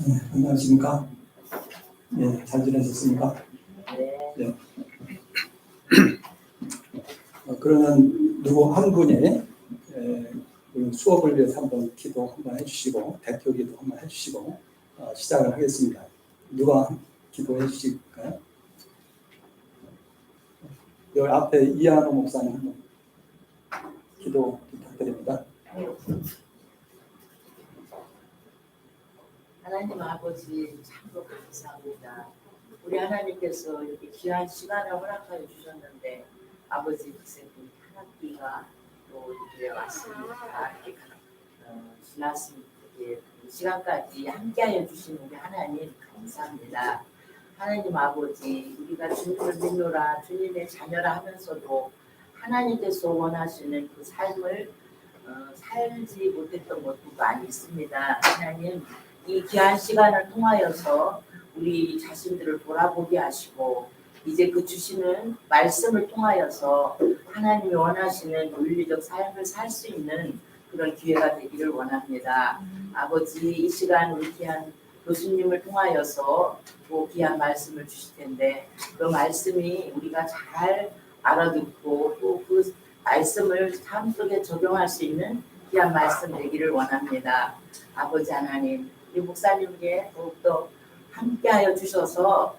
안녕하십니까? 예, 잘 지내셨습니까? 예. 그러면 누구 한 분이 그 수업을 위해서 한번 기도 한번 해주시고 대표 기도 한번 해주시고 시작을 하겠습니다. 누가 기도해 주실까요? 여기 앞에 이한호 목사님 한번 기도 부탁드립니다. 하나님 아버지 참으로 감사합니다. 우리 하나님께서 이렇게 귀한 시간을 허락하여 주셨는데 아버지 글쎄 한 학기가 또 이렇게 왔습니다. 이렇게 지났습니다. 이렇게 이 시간까지 함께하여 주신 우리 하나님 감사합니다. 하나님 아버지 우리가 주님을 믿노라 주님의 자녀라 하면서도 하나님께서 원하시는 그 삶을 살지 못했던 것도 많이 있습니다. 하나님 이 귀한 시간을 통하여서 우리 자신들을 돌아보게 하시고 이제 그 주시는 말씀을 통하여서 하나님이 원하시는 윤리적 삶을 살 수 있는 그런 기회가 되기를 원합니다. 아버지 이 시간 우리 귀한 교수님을 통하여서 또 귀한 말씀을 주실 텐데 그 말씀이 우리가 잘 알아듣고 또 그 말씀을 삶 속에 적용할 수 있는 귀한 말씀 되기를 원합니다. 아버지 하나님 우리 목사님께 더욱더 함께하여 주셔서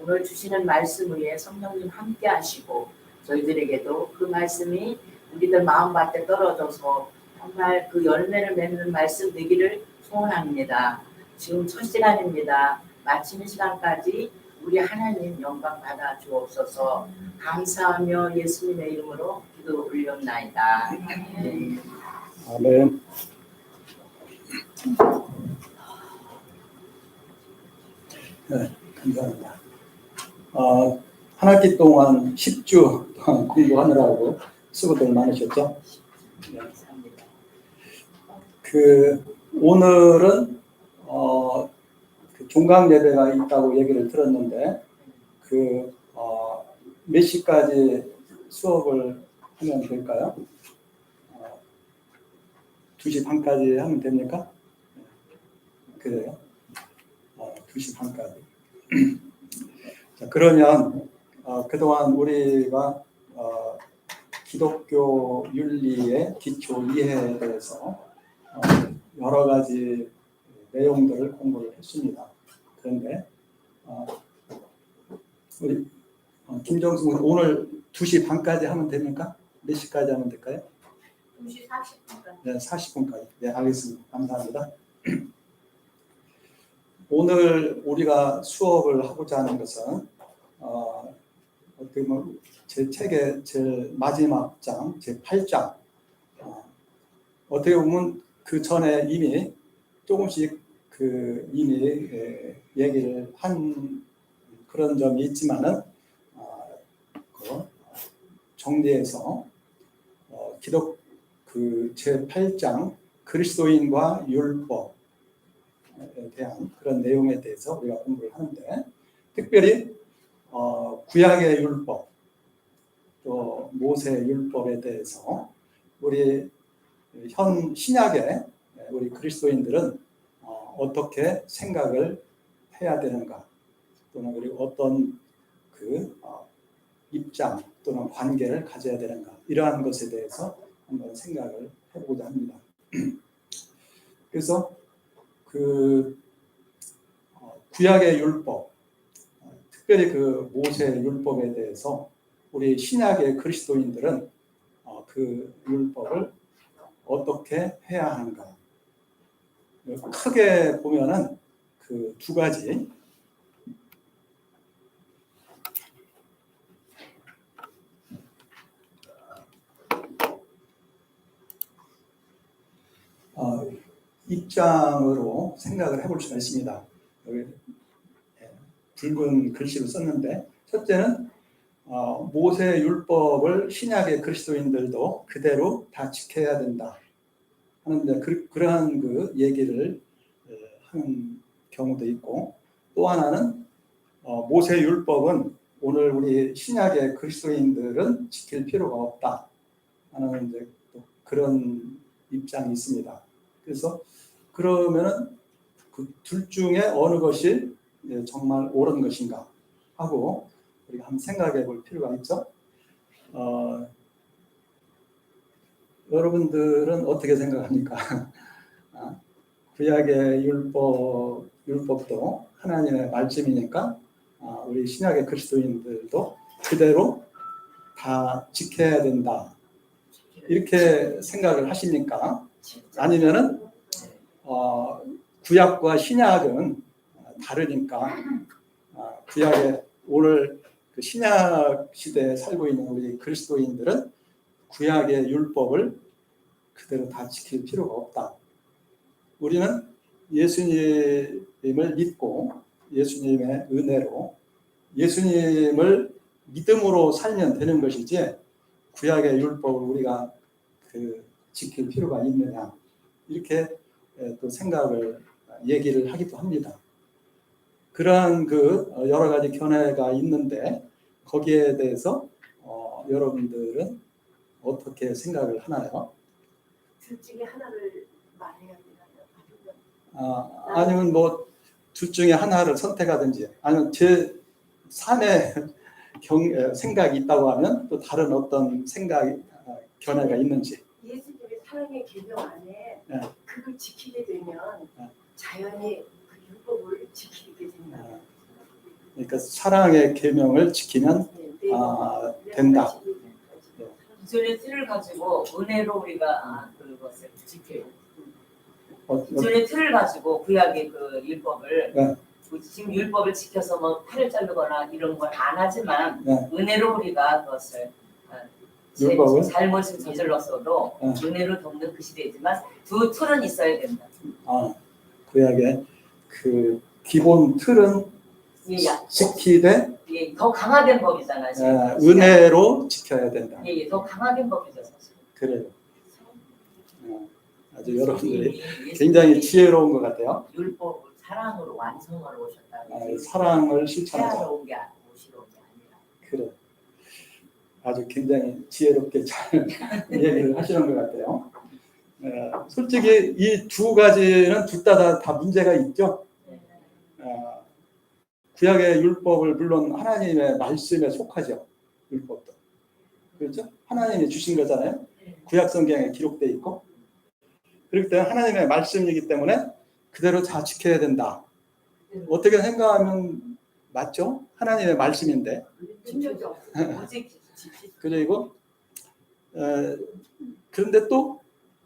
오늘 주시는 말씀 위에 성령님 함께하시고 저희들에게도 그 말씀이 우리들 마음밭에 떨어져서 정말 그 열매를 맺는 말씀 되기를 소원합니다. 지금 첫 시간입니다. 마치는 시간까지 우리 하나님 영광 받아 주옵소서. 감사하며 예수님의 이름으로 기도 올렸나이다. 아멘. 네, 감사합니다. 한 학기 동안 10주 동안 공부하느라고 수고들 많으셨죠? 네. 오늘은 그 종강 예배가 있다고 얘기를 들었는데 몇 시까지 수업을 하면 될까요? 2시 반까지 하면 됩니까? 그래요? 2시 반까지. 자, 그러면 그동안 우리가 기독교 윤리의 기초 이해에 대해서 여러 가지 내용들을 공부를 했습니다. 그런데 우리 김정수 오늘 2시 반까지 하면 됩니까? 몇 시까지 하면 될까요? 2시 40분까지. 네, 40분까지. 네, 알겠습니다. 감사합니다. 오늘 우리가 수업을 하고자 하는 것은 어떻게 보면 제 책의 제일 마지막 장, 제 8장. 어떻게 보면 그 전에 이미 조금씩 이미 얘기를 한 그런 점이 있지만은 정리해서 기독 제 8장 그리스도인과 율법에 대한 그런 내용에 대해서 우리가 공부를 하는데 특별히 구약의 율법 또 모세 율법에 대해서 우리 현 신약의 우리 그리스도인들은 어떻게 생각을 해야 되는가 또는 그리고 어떤 입장 또는 관계를 가져야 되는가 이러한 것에 대해서 한번 생각을 해보고자 합니다. 그래서 구약의 율법 특별히 모세 율법에 대해서 우리 신약의 그리스도인들은 그 율법을 어떻게 해야 하는가 크게 보면은 두 가지 입장으로 생각을 해볼 수가 있습니다. 여기 붉은 글씨로 썼는데 첫째는 모세 율법을 신약의 그리스도인들도 그대로 다 지켜야 된다 하는데 그러한 얘기를 하는 경우도 있고 또 하나는 모세 율법은 오늘 우리 신약의 그리스도인들은 지킬 필요가 없다 하는 이제 또 그런 입장이 있습니다. 그래서 그러면은 그 둘 중에 어느 것이 정말 옳은 것인가 하고 우리가 한번 생각해 볼 필요가 있죠. 여러분들은 어떻게 생각합니까? 구약의 율법도 하나님의 말씀이니까 우리 신약의 그리스도인들도 그대로 다 지켜야 된다. 이렇게 생각을 하십니까? 아니면은 구약과 신약은 다르니까 구약의 오늘 그 신약 시대에 살고 있는 우리 그리스도인들은 구약의 율법을 그대로 다 지킬 필요가 없다. 우리는 예수님을 믿고 예수님의 은혜로 예수님을 믿음으로 살면 되는 것이지 구약의 율법을 우리가 지킬 필요가 있느냐 이렇게 또 생각을 얘기를 하기도 합니다. 그러한 여러 가지 견해가 있는데 거기에 대해서 여러분들은 어떻게 생각을 하나요? 둘 중에 하나를 말해야 되나요? 아니면 뭐 둘 중에 하나를 선택하든지 아니면 제 3의 생각이 있다고 하면 또 다른 어떤 견해가 있는지. 예수님의 사랑의 계명 안에 네. 그걸 지키게 되면 자연히 그 율법을 지키게 된다. 그러니까 사랑의 계명을 지키면 된다. 기존의 틀을 가지고 은혜로 우리가 그것을 지켜요. 기존의 틀을 가지고 구약의 그 율법을 지금 율법을 지켜서 뭐 팔을 자르거나 이런 걸 안 하지만 은혜로 우리가 그것을 율법을? 잘못을 저질렀어도 은혜로 돕는 그 시대이지만 두 틀은 있어야 된다. 구약의 그 기본 틀은 지키되 더 강화된 법이잖아요. 은혜로 지켜야 된다. 더 강화된 법이죠 사실. 그래요. 아주 여러분들이 굉장히 지혜로운 것 같아요. 율법을 사랑으로 완성하러 오셨다. 사랑을 실천하자. 오시러 온 게 아니라. 그래. 아주 굉장히 지혜롭게 잘 얘기를 하시는 것 같아요. 솔직히 이 두 가지는 둘 다 문제가 있죠. 구약의 율법을 물론 하나님의 말씀에 속하죠. 율법도. 그렇죠? 하나님이 주신 거잖아요. 구약 성경에 기록되어 있고. 그렇기 때문에 하나님의 말씀이기 때문에 그대로 다 지켜야 된다. 어떻게 생각하면 맞죠? 하나님의 말씀인데. 그리고 그런데 또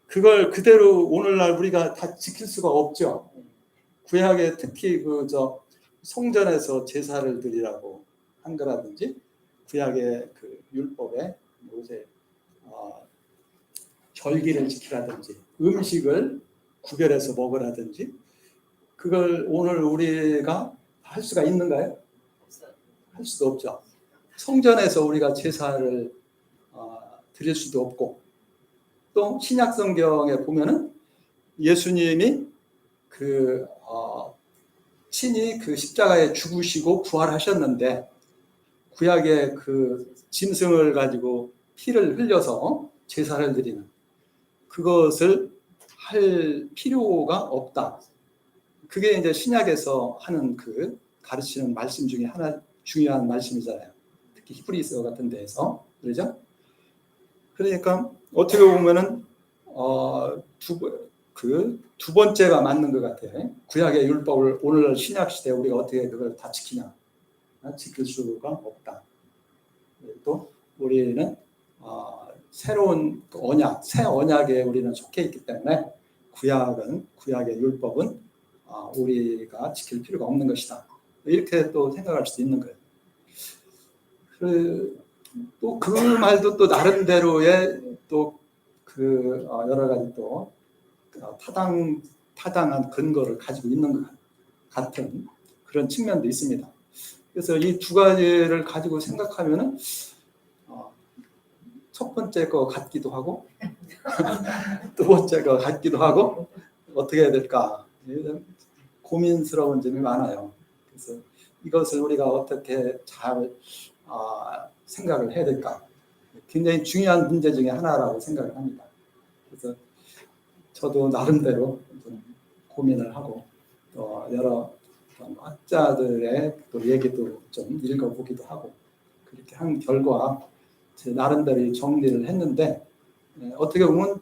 그걸 그대로 오늘날 우리가 다 지킬 수가 없죠. 구약에 특히 성전에서 제사를 드리라고 한 거라든지 구약의 그 율법에 요새 절기를 지키라든지 음식을 구별해서 먹으라든지 그걸 오늘 우리가 할 수가 있는가요? 할 수도 없죠. 성전에서 우리가 제사를 드릴 수도 없고 또 신약 성경에 보면은 예수님이 친히 그 십자가에 죽으시고 부활하셨는데 구약의 그 짐승을 가지고 피를 흘려서 제사를 드리는 그것을 할 필요가 없다. 그게 이제 신약에서 하는 가르치는 말씀 중에 하나 중요한 말씀이잖아요. 특히 히브리서 같은 데에서 그러죠. 그러니까 어떻게 보면은 두 번째가 맞는 것 같아요. 구약의 율법을 오늘 신약 시대에 우리가 어떻게 그걸 다 지키냐? 지킬 수가 없다. 또 우리는 새로운 언약, 새 언약에 우리는 속해 있기 때문에 구약의 율법은 우리가 지킬 필요가 없는 것이다. 이렇게 또 생각할 수도 있는 거예요. 또 그 말도 또 나름대로의 또 여러 가지 또 타당한 근거를 가지고 있는 것 같은 그런 측면도 있습니다. 그래서 이 두 가지를 가지고 생각하면은 첫 번째 거 같기도 하고 두 번째 거 같기도 하고 어떻게 해야 될까 고민스러운 점이 많아요. 그래서 이것을 우리가 어떻게 잘 생각을 해야 될까 굉장히 중요한 문제 중에 하나라고 생각을 합니다. 그래서 저도 나름대로 좀 고민을 하고 또 여러 학자들의 또 얘기도 좀 읽어보기도 하고 그렇게 한 결과 제 나름대로 정리를 했는데 어떻게 보면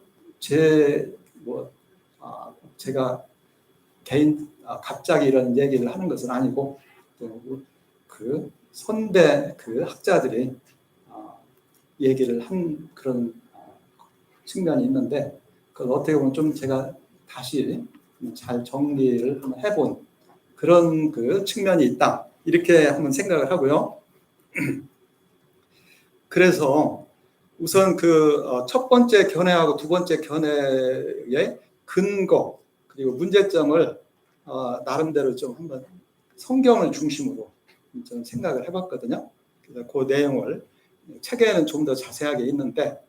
제가 개인 갑자기 이런 얘기를 하는 것은 아니고 또 그 선대 그 학자들이 얘기를 한 그런 측면이 있는데 그걸 어떻게 보면 좀 제가 다시 잘 정리를 한번 해본 그런 그 측면이 있다 이렇게 한번 생각을 하고요. 그래서 우선 그 첫 번째 견해하고 두 번째 견해의 근거 그리고 문제점을 나름대로 좀 한번 성경을 중심으로 좀 생각을 해봤거든요. 그래서 그 내용을 책에는 좀 더 자세하게 있는데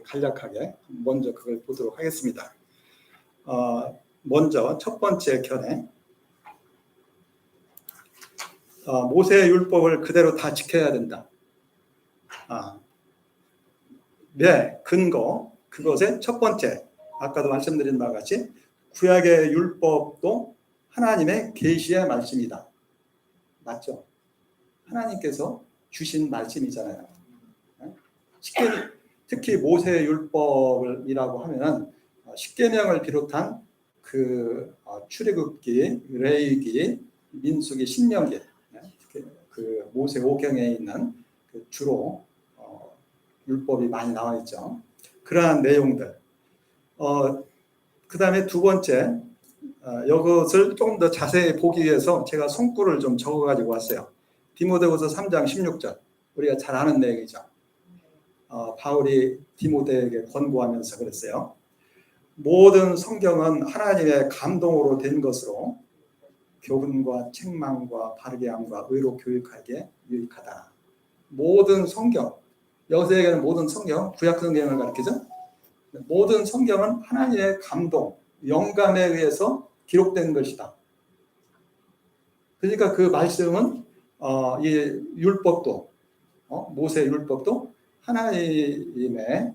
간략하게 먼저 그걸 보도록 하겠습니다. 먼저 첫 번째 견해. 모세의 율법을 그대로 다 지켜야 된다. 네, 근거. 그것의 첫 번째. 아까도 말씀드린 바와 같이 구약의 율법도 하나님의 계시의 말씀이다. 맞죠? 하나님께서 주신 말씀이잖아요. 특히 모세의 율법이라고 하면 십계명을 비롯한 그 출애굽기, 레위기, 민수기, 신명기 그 모세 오경에 있는 그 주로 율법이 많이 나와 있죠. 그러한 내용들. 그 다음에 두 번째, 이것을 조금 더 자세히 보기 위해서 제가 손글을 좀 적어가지고 왔어요. 디모데후서 3장 16절. 우리가 잘 아는 내용이죠. 바울이 디모데에게 권고하면서 그랬어요. 모든 성경은 하나님의 감동으로 된 것으로 교훈과 책망과 바르게 함과 의로 교육하기에 유익하다. 모든 성경, 여기서 얘기하는 모든 성경, 구약 성경을 가리키죠. 모든 성경은 하나님의 감동, 영감에 의해서 기록된 것이다. 그러니까 그 말씀은 이 율법도 모세 율법도 하나님의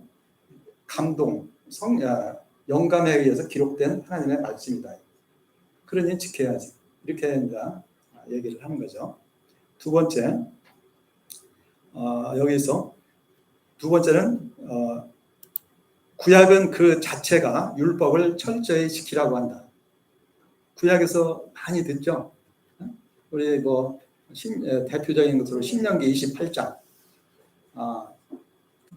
감동, 영감에 의해서 기록된 하나님의 말씀이다. 그러니 지켜야지. 이렇게 이제 얘기를 하는 거죠. 두 번째, 여기서 두 번째는 구약은 그 자체가 율법을 철저히 지키라고 한다. 구약에서 많이 듣죠. 우리 대표적인 것으로 신명기 28장.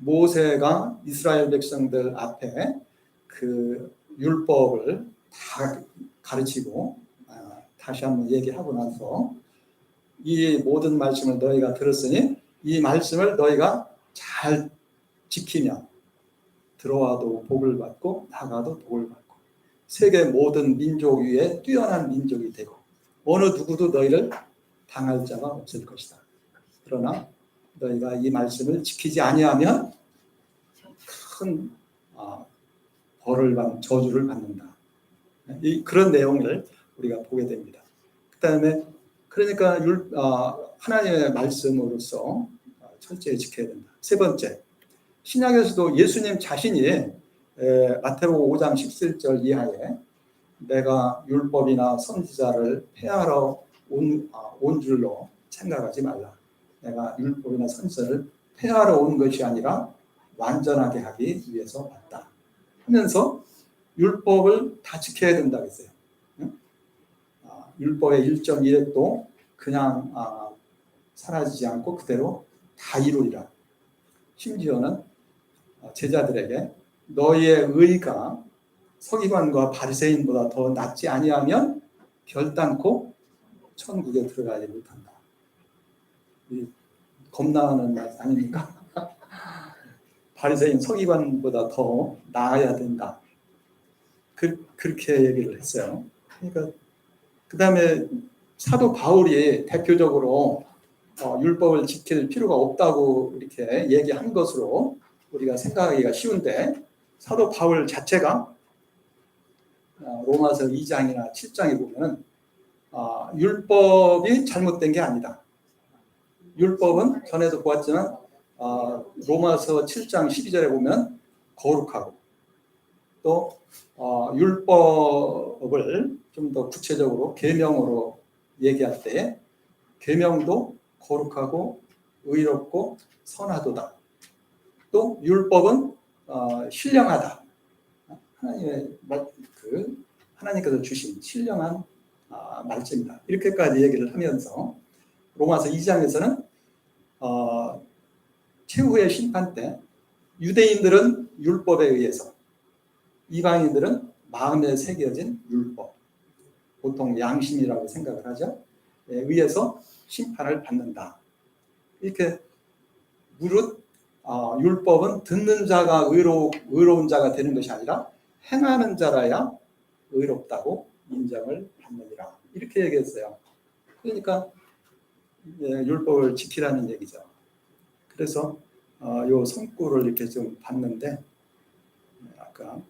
모세가 이스라엘 백성들 앞에 그 율법을 다 가르치고 다시 한번 얘기하고 나서 이 모든 말씀을 너희가 들었으니 이 말씀을 너희가 잘 지키면 들어와도 복을 받고 나가도 복을 받고 세계 모든 민족 위에 뛰어난 민족이 되고 어느 누구도 너희를 당할 자가 없을 것이다. 그러나 너희가 이 말씀을 지키지 아니하면 큰 벌을 받는 저주를 받는다. 그런 내용을 우리가 보게 됩니다. 그다음에 그러니까 하나님의 말씀으로서 철저히 지켜야 된다. 세 번째, 신약에서도 예수님 자신이 마태복음 5장 17절 이하에 내가 율법이나 선지자를 폐하러 온 줄로 생각하지 말라. 내가 율법이나 선지자를 폐하러 온 것이 아니라 완전하게 하기 위해서 왔다. 하면서 율법을 다 지켜야 된다고 했어요. 율법의 1.1획도 그냥 사라지지 않고 그대로 다 이루리라. 심지어는 제자들에게 너희의 의가 서기관과 바리새인보다 더 낫지 아니하면 결단코 천국에 들어가지 못한다. 겁나는 말 아닙니까? 바리새인 서기관보다 더 나아야 된다. 그렇게 얘기를 했어요. 그러니까 그 다음에 사도 바울이 대표적으로 율법을 지킬 필요가 없다고 이렇게 얘기한 것으로 우리가 생각하기가 쉬운데 사도 바울 자체가 로마서 2장이나 7장에 보면 율법이 잘못된 게 아니다. 율법은 전에도 보았지만 로마서 7장 12절에 보면 거룩하고 또 율법을 좀 더 구체적으로 계명으로 얘기할 때 계명도 거룩하고 의롭고 선하도다. 또 율법은 신령하다. 하나님께서 주신 신령한 말씀이다. 이렇게까지 얘기를 하면서 로마서 2장에서는 최후의 심판 때 유대인들은 율법에 의해서, 이방인들은 마음에 새겨진 율법, 보통 양심이라고 생각을 하죠. 의해서 심판을 받는다. 이렇게 무릇 율법은 듣는 자가 의로운 자가 되는 것이 아니라 행하는 자라야 의롭다고 인정을 받느니라. 이렇게 얘기했어요. 그러니까 율법을 지키라는 얘기죠. 그래서 요 성구를 이렇게 좀 봤는데 아까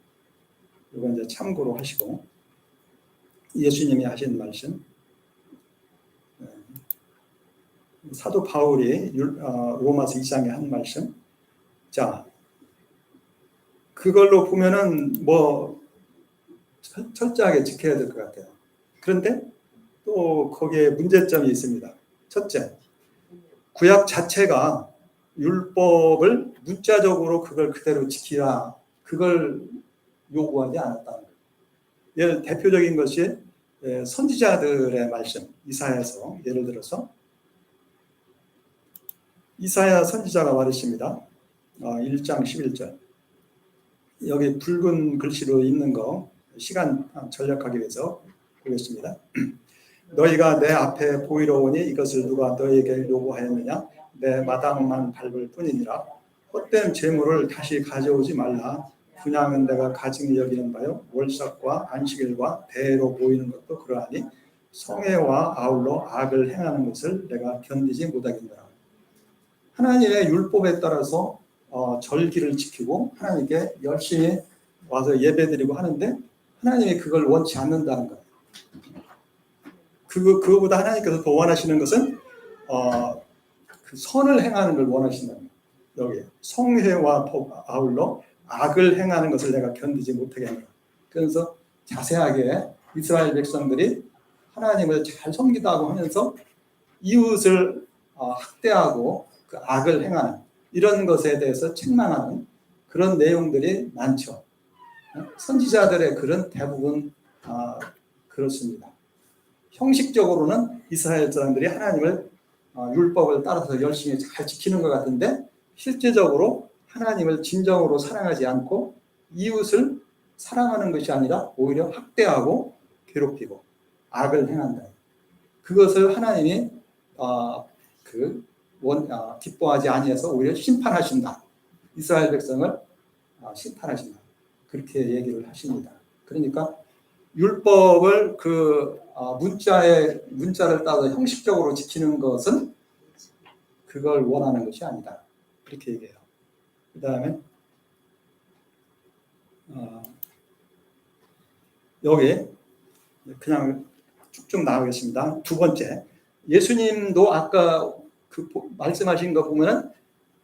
이거 이제 참고로 하시고 예수님이 하신 말씀 사도 바울이 로마서 2장에 한 말씀 자 그걸로 보면은 뭐 철저하게 지켜야 될 것 같아요. 그런데 또 거기에 문제점이 있습니다. 첫째, 구약 자체가 율법을 문자적으로 그걸 그대로 지키라 그걸 요구하지 않았다는 거예요. 대표적인 것이 선지자들의 말씀 이사야서 예를 들어서 이사야 선지자가 말했습니다. 1장 11절 여기 붉은 글씨로 있는 거 시간 절약하기 위해서 보겠습니다. 너희가 내 앞에 보이러 오니 이것을 누가 너희에게 요구하였느냐 내 마당만 밟을 뿐이니라 헛된 재물을 다시 가져오지 말라 분양은 내가 가증히 여기는 바요 월삭과 안식일과 대로 보이는 것도 그러하니 성애와 아울러 악을 행하는 것을 내가 견디지 못하겠노라. 하나님의 율법에 따라서 절기를 지키고 하나님께 열심히 와서 예배드리고 하는데 하나님이 그걸 원치 않는다는 거예요. 그거보다 하나님께서 더 원하시는 것은 그 선을 행하는 걸 원하신다는 거예요. 여기 성회와 아울러 악을 행하는 것을 내가 견디지 못하겠노라. 그래서 자세하게 이스라엘 백성들이 하나님을 잘 섬기다고 하면서 이웃을 학대하고 그 악을 행하는 이런 것에 대해서 책망하는 그런 내용들이 많죠. 선지자들의 글은 대부분 그렇습니다. 형식적으로는 이스라엘 사람들이 하나님을 율법을 따라서 열심히 잘 지키는 것 같은데 실제적으로 하나님을 진정으로 사랑하지 않고 이웃을 사랑하는 것이 아니라 오히려 학대하고 괴롭히고 악을 행한다. 그것을 하나님이 기뻐하지 아니해서 오히려 심판하신다. 이스라엘 백성을 심판하신다. 그렇게 얘기를 하십니다. 그러니까 율법을 문자를 따서 형식적으로 지키는 것은 그걸 원하는 것이 아니다. 그렇게 얘기해요. 그 다음에 여기 그냥 쭉쭉 나가겠습니다. 두 번째, 예수님도 아까 말씀하신 거 보면은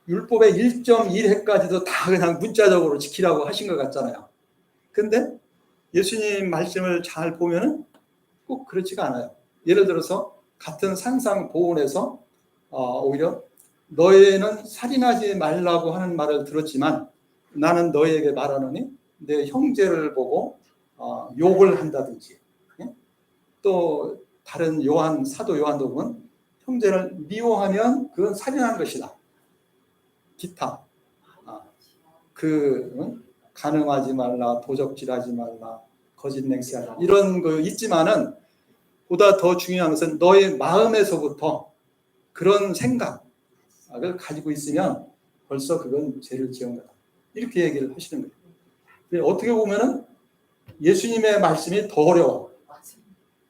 율법의 1.1회까지도 다 그냥 문자적으로 지키라고 하신 것 같잖아요. 근데 예수님 말씀을 잘 보면은 꼭 그렇지가 않아요. 예를 들어서 같은 산상보훈에서 오히려 너희는 살인하지 말라고 하는 말을 들었지만 나는 너희에게 말하노니 내 형제를 보고 욕을 한다든지 또 다른 사도 요한도 보면 형제를 미워하면 그건 살인하는 것이다. 기타 간음하지 말라, 도적질하지 말라, 거짓 맹세하지 말라 이런 거 있지만은 보다 더 중요한 것은 너의 마음에서부터 그런 생각을 가지고 있으면 벌써 그건 죄를 지은 거다. 이렇게 얘기를 하시는 거예요. 어떻게 보면은 예수님의 말씀이 더 어려워.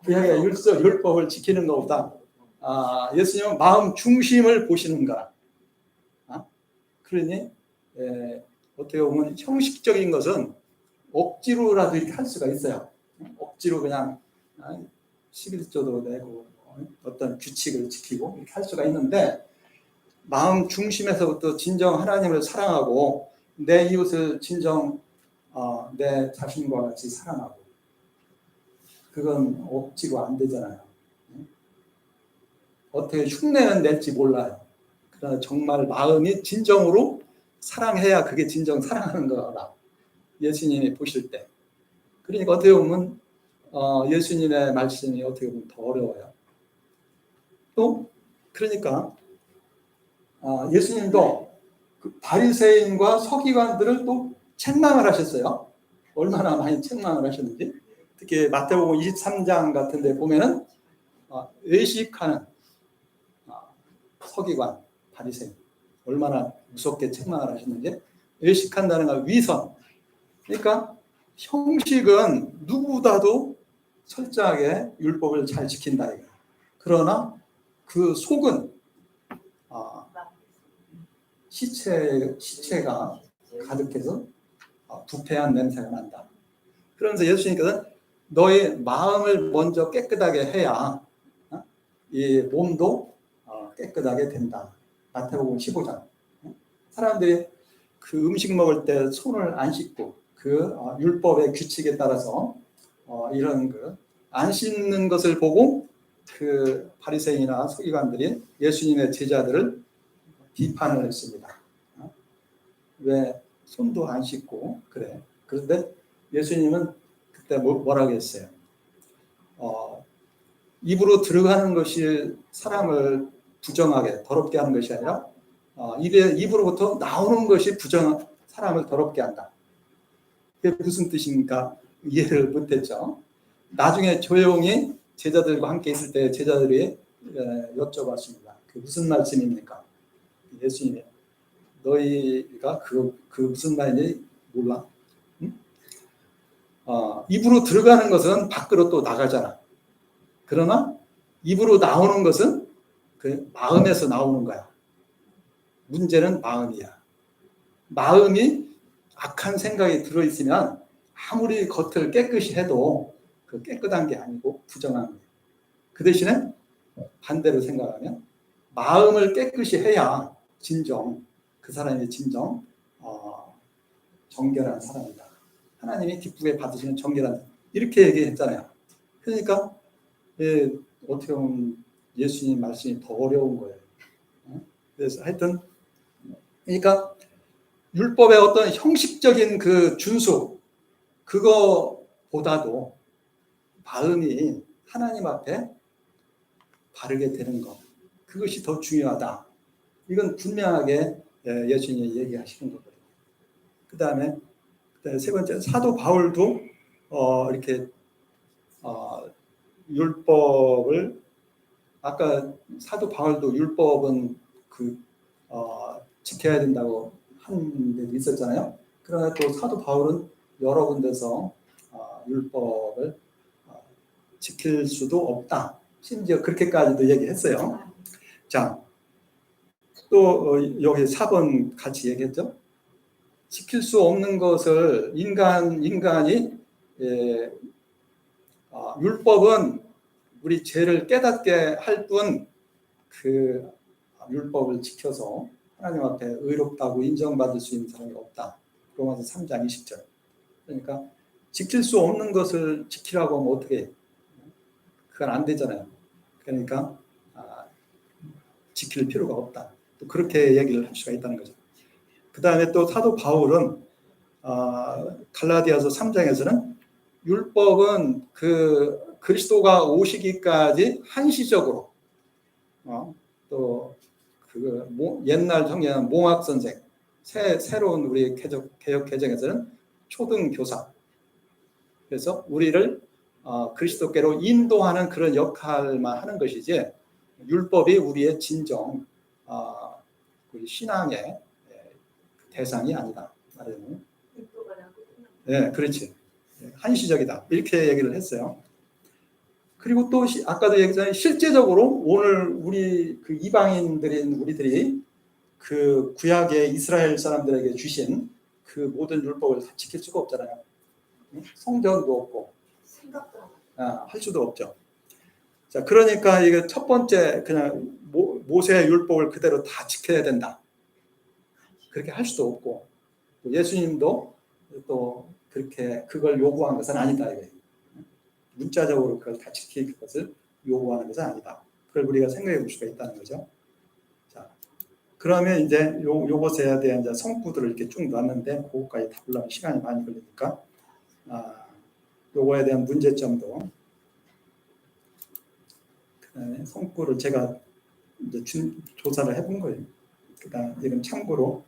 그냥 율법을 지키는 것보다 예수님은 마음 중심을 보시는 거야. 그러니 어떻게 보면 형식적인 것은 억지로라도 이렇게 할 수가 있어요. 억지로 그냥 11조도 내고 어떤 규칙을 지키고 이렇게 할 수가 있는데 마음 중심에서부터 진정 하나님을 사랑하고 내 이웃을 진정 내 자신과 같이 사랑하고 그건 억지로 안 되잖아요. 어떻게 흉내는 낼지 몰라요. 그러나 정말 마음이 진정으로 사랑해야 그게 진정 사랑하는 거라. 예수님이 보실 때. 그러니까 어떻게 보면 예수님의 말씀이 어떻게 보면 더 어려워요. 또 그러니까 예수님도 그 바리새인과 서기관들을 또 책망을 하셨어요. 얼마나 많이 책망을 하셨는지. 특히 마태복음 23장 같은 데 보면은 외식하는 서기관, 바리새인 얼마나 무섭게 책망을 하셨는지. 외식한다는 건 위선. 그러니까 형식은 누구보다도 철저하게 율법을 잘 지킨다 이거. 그러나 그 속은 시체가 가득해서 부패한 냄새가 난다. 그러면서 예수님께서는 너의 마음을 먼저 깨끗하게 해야 이 몸도 깨끗하게 된다. 마태복음 15장. 사람들이 그 음식 먹을 때 손을 안 씻고 그 율법의 규칙에 따라서 이런 그 안 씻는 것을 보고 그 바리새인이나 서기관들이 예수님의 제자들을 비판을 했습니다. 왜 손도 안 씻고 그래? 그런데 예수님은 그때 뭐라고 했어요? 입으로 들어가는 것이 사람을 부정하게 더럽게 하는 것이 아니라 입으로부터 나오는 것이 사람을 더럽게 한다. 그게 무슨 뜻인가 이해를 못했죠. 나중에 조용히 제자들과 함께 있을 때 제자들이 여쭤봤습니다. 그 무슨 말씀입니까? 예수님이 너희가 그 무슨 말인지 몰라? 응? 입으로 들어가는 것은 밖으로 또 나가잖아. 그러나 입으로 나오는 것은 그 마음에서 나오는 거야. 문제는 마음이야. 마음이 악한 생각이 들어있으면 아무리 겉을 깨끗이 해도 그 깨끗한 게 아니고 부정한 거예요. 그 대신에 반대로 생각하면 마음을 깨끗이 해야 진정 그 사람이 진정 정결한 사람이다. 하나님이 기쁘게 받으시는 정결한 이렇게 얘기했잖아요. 그러니까 어떻게 보면 예수님 말씀이 더 어려운 거예요. 그래서 하여튼 그러니까 율법의 어떤 형식적인 그 준수 그거보다도 마음이 하나님 앞에 바르게 되는 것 그것이 더 중요하다. 이건 분명하게 예수님이 얘기하시는 거거든요. 그 다음에 세 번째 사도 바울도 이렇게 율법을 아까 사도 바울도 율법은 지켜야 된다고 한 데도 있었잖아요. 그러나 또 사도 바울은 여러 군데서 율법을 지킬 수도 없다. 심지어 그렇게까지도 얘기했어요. 자, 또 여기 4번 같이 얘기했죠. 지킬 수 없는 것을 인간이 율법은 우리 죄를 깨닫게 할 뿐 그 율법을 지켜서 하나님 앞에 의롭다고 인정받을 수 있는 사람이 없다. 로마서 3장 20절. 그러니까 지킬 수 없는 것을 지키라고 하면 어떻게 해요? 그건 안 되잖아요. 그러니까 지킬 필요가 없다. 또 그렇게 얘기를 할 수가 있다는 거죠. 그 다음에 또 사도 바울은 갈라디아서 3장에서는 율법은 그 그리스도가 오시기까지 한시적으로 또 그 옛날 성경 몽학 선생 새로운 우리 개혁 개정에서는 초등 교사 그래서 우리를 그리스도께로 인도하는 그런 역할만 하는 것이지 율법이 우리의 진정 우리 신앙의 대상이 아니다. 말하자면. 네, 그렇지. 한시적이다. 이렇게 얘기를 했어요. 그리고 또 아까도 얘기했잖아요. 실제적으로 오늘 우리 그 이방인들인 우리들이 그 구약의 이스라엘 사람들에게 주신 그 모든 율법을 다 지킬 수가 없잖아요. 성전도 없고 할 수도 없죠. 자, 그러니까 이게 첫 번째 그냥 모세의 율법을 그대로 다 지켜야 된다. 그렇게 할 수도 없고 또 예수님도 또 그렇게 그걸 요구한 것은 아니다. 이거예요. 문자적으로 그걸 다 지킬 것을 요구하는 것은 아니다. 그걸 우리가 생각해 볼 수가 있다는 거죠. 자, 그러면 이제 요것에 대한 이제 성구들을 이렇게 쭉 놨는데 그거까지 다 보려면 시간이 많이 걸리니까 요거에 대한 문제점도 그다음에 성구를 제가 이제 조사를 해본 거예요. 그다음 이건 참고로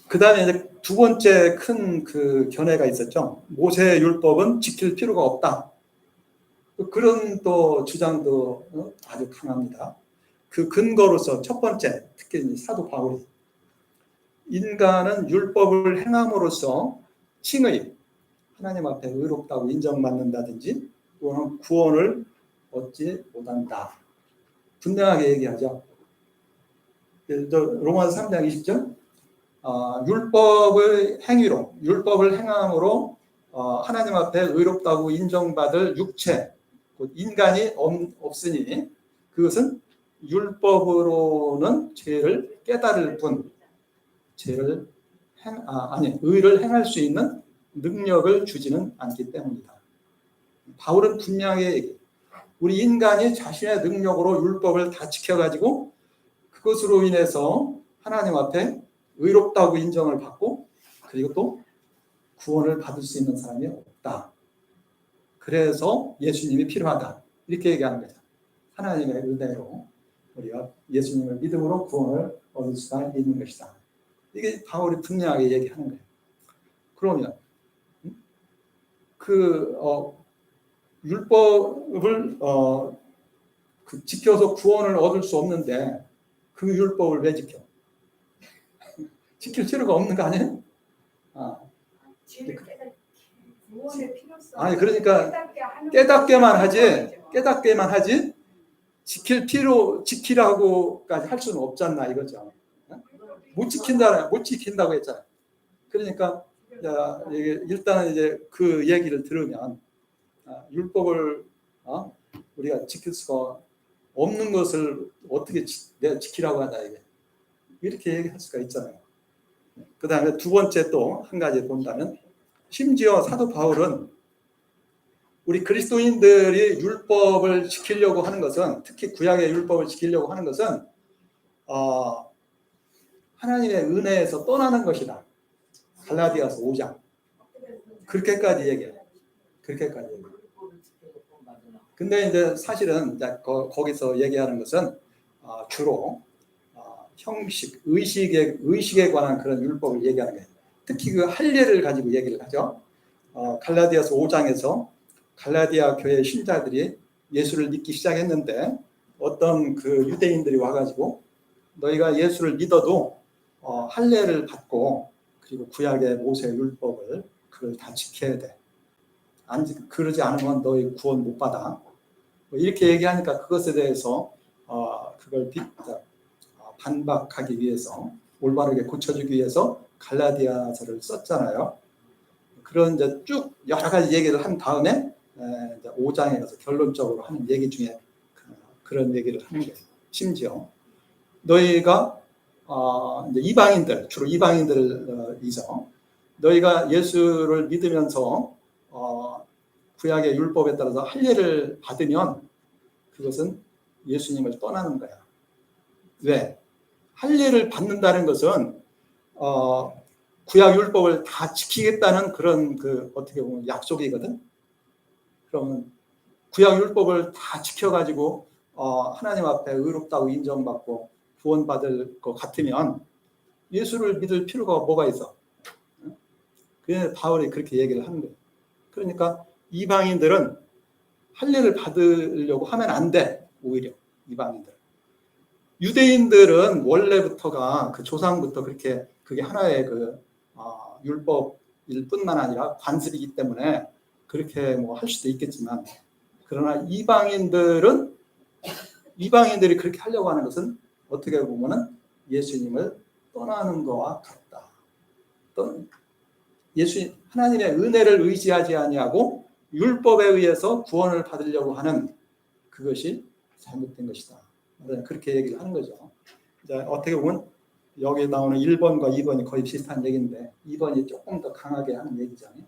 그다음에 이제 두 번째 큰 그 견해가 있었죠. 모세의 율법은 지킬 필요가 없다. 그런 또 주장도 아주 강합니다. 그 근거로서 첫 번째, 특히 사도 바울이 인간은 율법을 행함으로써 칭의, 하나님 앞에 의롭다고 인정받는다든지 또는 구원을 얻지 못한다. 분명하게 얘기하죠. 로마서 3장 20절 율법의 행위로, 율법을 행함으로 하나님 앞에 의롭다고 인정받을 육체, 곧 인간이 없으니 그것은 율법으로는 죄를 깨달을 뿐 의를 행할 수 있는 능력을 주지는 않기 때문이다. 바울은 분명히 우리 인간이 자신의 능력으로 율법을 다 지켜가지고 그것으로 인해서 하나님 앞에 의롭다고 인정을 받고 그리고 또 구원을 받을 수 있는 사람이 없다. 그래서 예수님이 필요하다. 이렇게 얘기하는 거죠. 하나님의 은혜로 우리가 예수님을 믿음으로 구원을 얻을 수가 있는 것이다. 이게 바울이 분명하게 얘기하는 거예요. 그러면 율법을 지켜서 구원을 얻을 수 없는데 그 율법을 왜 지켜? 지킬 필요가 없는 거 아니에요? 아니 그러니까 깨닫게만 하지 지키라고까지 할 수는 없잖아 이거죠. 못 지킨다고 했잖아요. 그러니까 일단은 이제 그 얘기를 들으면 율법을 우리가 지킬 수가 없는 것을 어떻게 내가 지키라고 하냐 이렇게 얘기할 수가 있잖아요. 그 다음에 두 번째 또 한 가지 본다면 심지어 사도 바울은 우리 그리스도인들이 율법을 지키려고 하는 것은 특히 구약의 율법을 지키려고 하는 것은 하나님의 은혜에서 떠나는 것이다. 갈라디아서 5장 그렇게까지 얘기해요. 근데 이제 사실은 이제 거기서 얘기하는 것은 주로 형식, 의식에 관한 그런 율법을 얘기하는 거예요. 특히 그 할례를 가지고 얘기를 하죠. 갈라디아서 5장에서 갈라디아 교회 신자들이 예수를 믿기 시작했는데 어떤 그 유대인들이 와가지고 너희가 예수를 믿어도 할례를 받고 그리고 구약의 모세 율법을 그걸 다 지켜야 돼. 그러지 않으면 너희 구원 못 받아. 이렇게 얘기하니까 그것에 대해서 그걸 반박하기 위해서 올바르게 고쳐주기 위해서 갈라디아서를 썼잖아요. 그런 이제 쭉 여러 가지 얘기를 한 다음에 이제 5장에 가서 결론적으로 하는 얘기 중에 그런 얘기를 하는 거예요. 심지어 너희가 이제 이방인들 주로 이방인들이죠. 너희가 예수를 믿으면서 구약의 율법에 따라서 할례를 받으면 그것은 예수님을 떠나는 거야. 왜? 할례를 받는다는 것은 구약 율법을 다 지키겠다는 그런 어떻게 보면 약속이거든. 그러면 구약 율법을 다 지켜가지고 하나님 앞에 의롭다고 인정받고 구원받을 것 같으면 예수를 믿을 필요가 뭐가 있어? 그래서 바울이 그렇게 얘기를 하는 거예요. 그러니까 이방인들은 할례를 받으려고 하면 안 돼. 오히려 이방인들. 유대인들은 원래부터가 그 조상부터 그렇게 그게 하나의 율법일 뿐만 아니라 관습이기 때문에 그렇게 뭐 할 수도 있겠지만 그러나 이방인들이 그렇게 하려고 하는 것은 어떻게 보면은 예수님을 떠나는 것과 같다. 하나님의 은혜를 의지하지 아니하고 율법에 의해서 구원을 받으려고 하는 그것이 잘못된 것이다. 그렇게 얘기를 하는 거죠. 어떻게 보면 여기 나오는 1번과 2번이 거의 비슷한 얘기인데 2번이 조금 더 강하게 하는 얘기잖아요.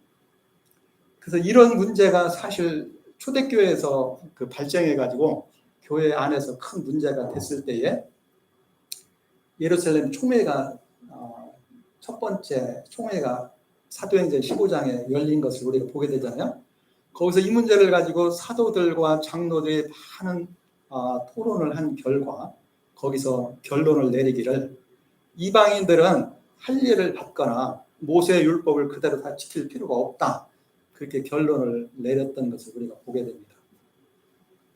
그래서 이런 문제가 사실 초대교회에서 그 발생해가지고 교회 안에서 큰 문제가 됐을 때에 예루살렘 총회가 첫 번째 총회가 사도행전 15장에 열린 것을 우리가 보게 되잖아요. 거기서 이 문제를 가지고 사도들과 장로들이 많은 토론을 한 결과 거기서 결론을 내리기를 이방인들은 할례를 받거나 모세의 율법을 그대로 다 지킬 필요가 없다. 그렇게 결론을 내렸던 것을 우리가 보게 됩니다.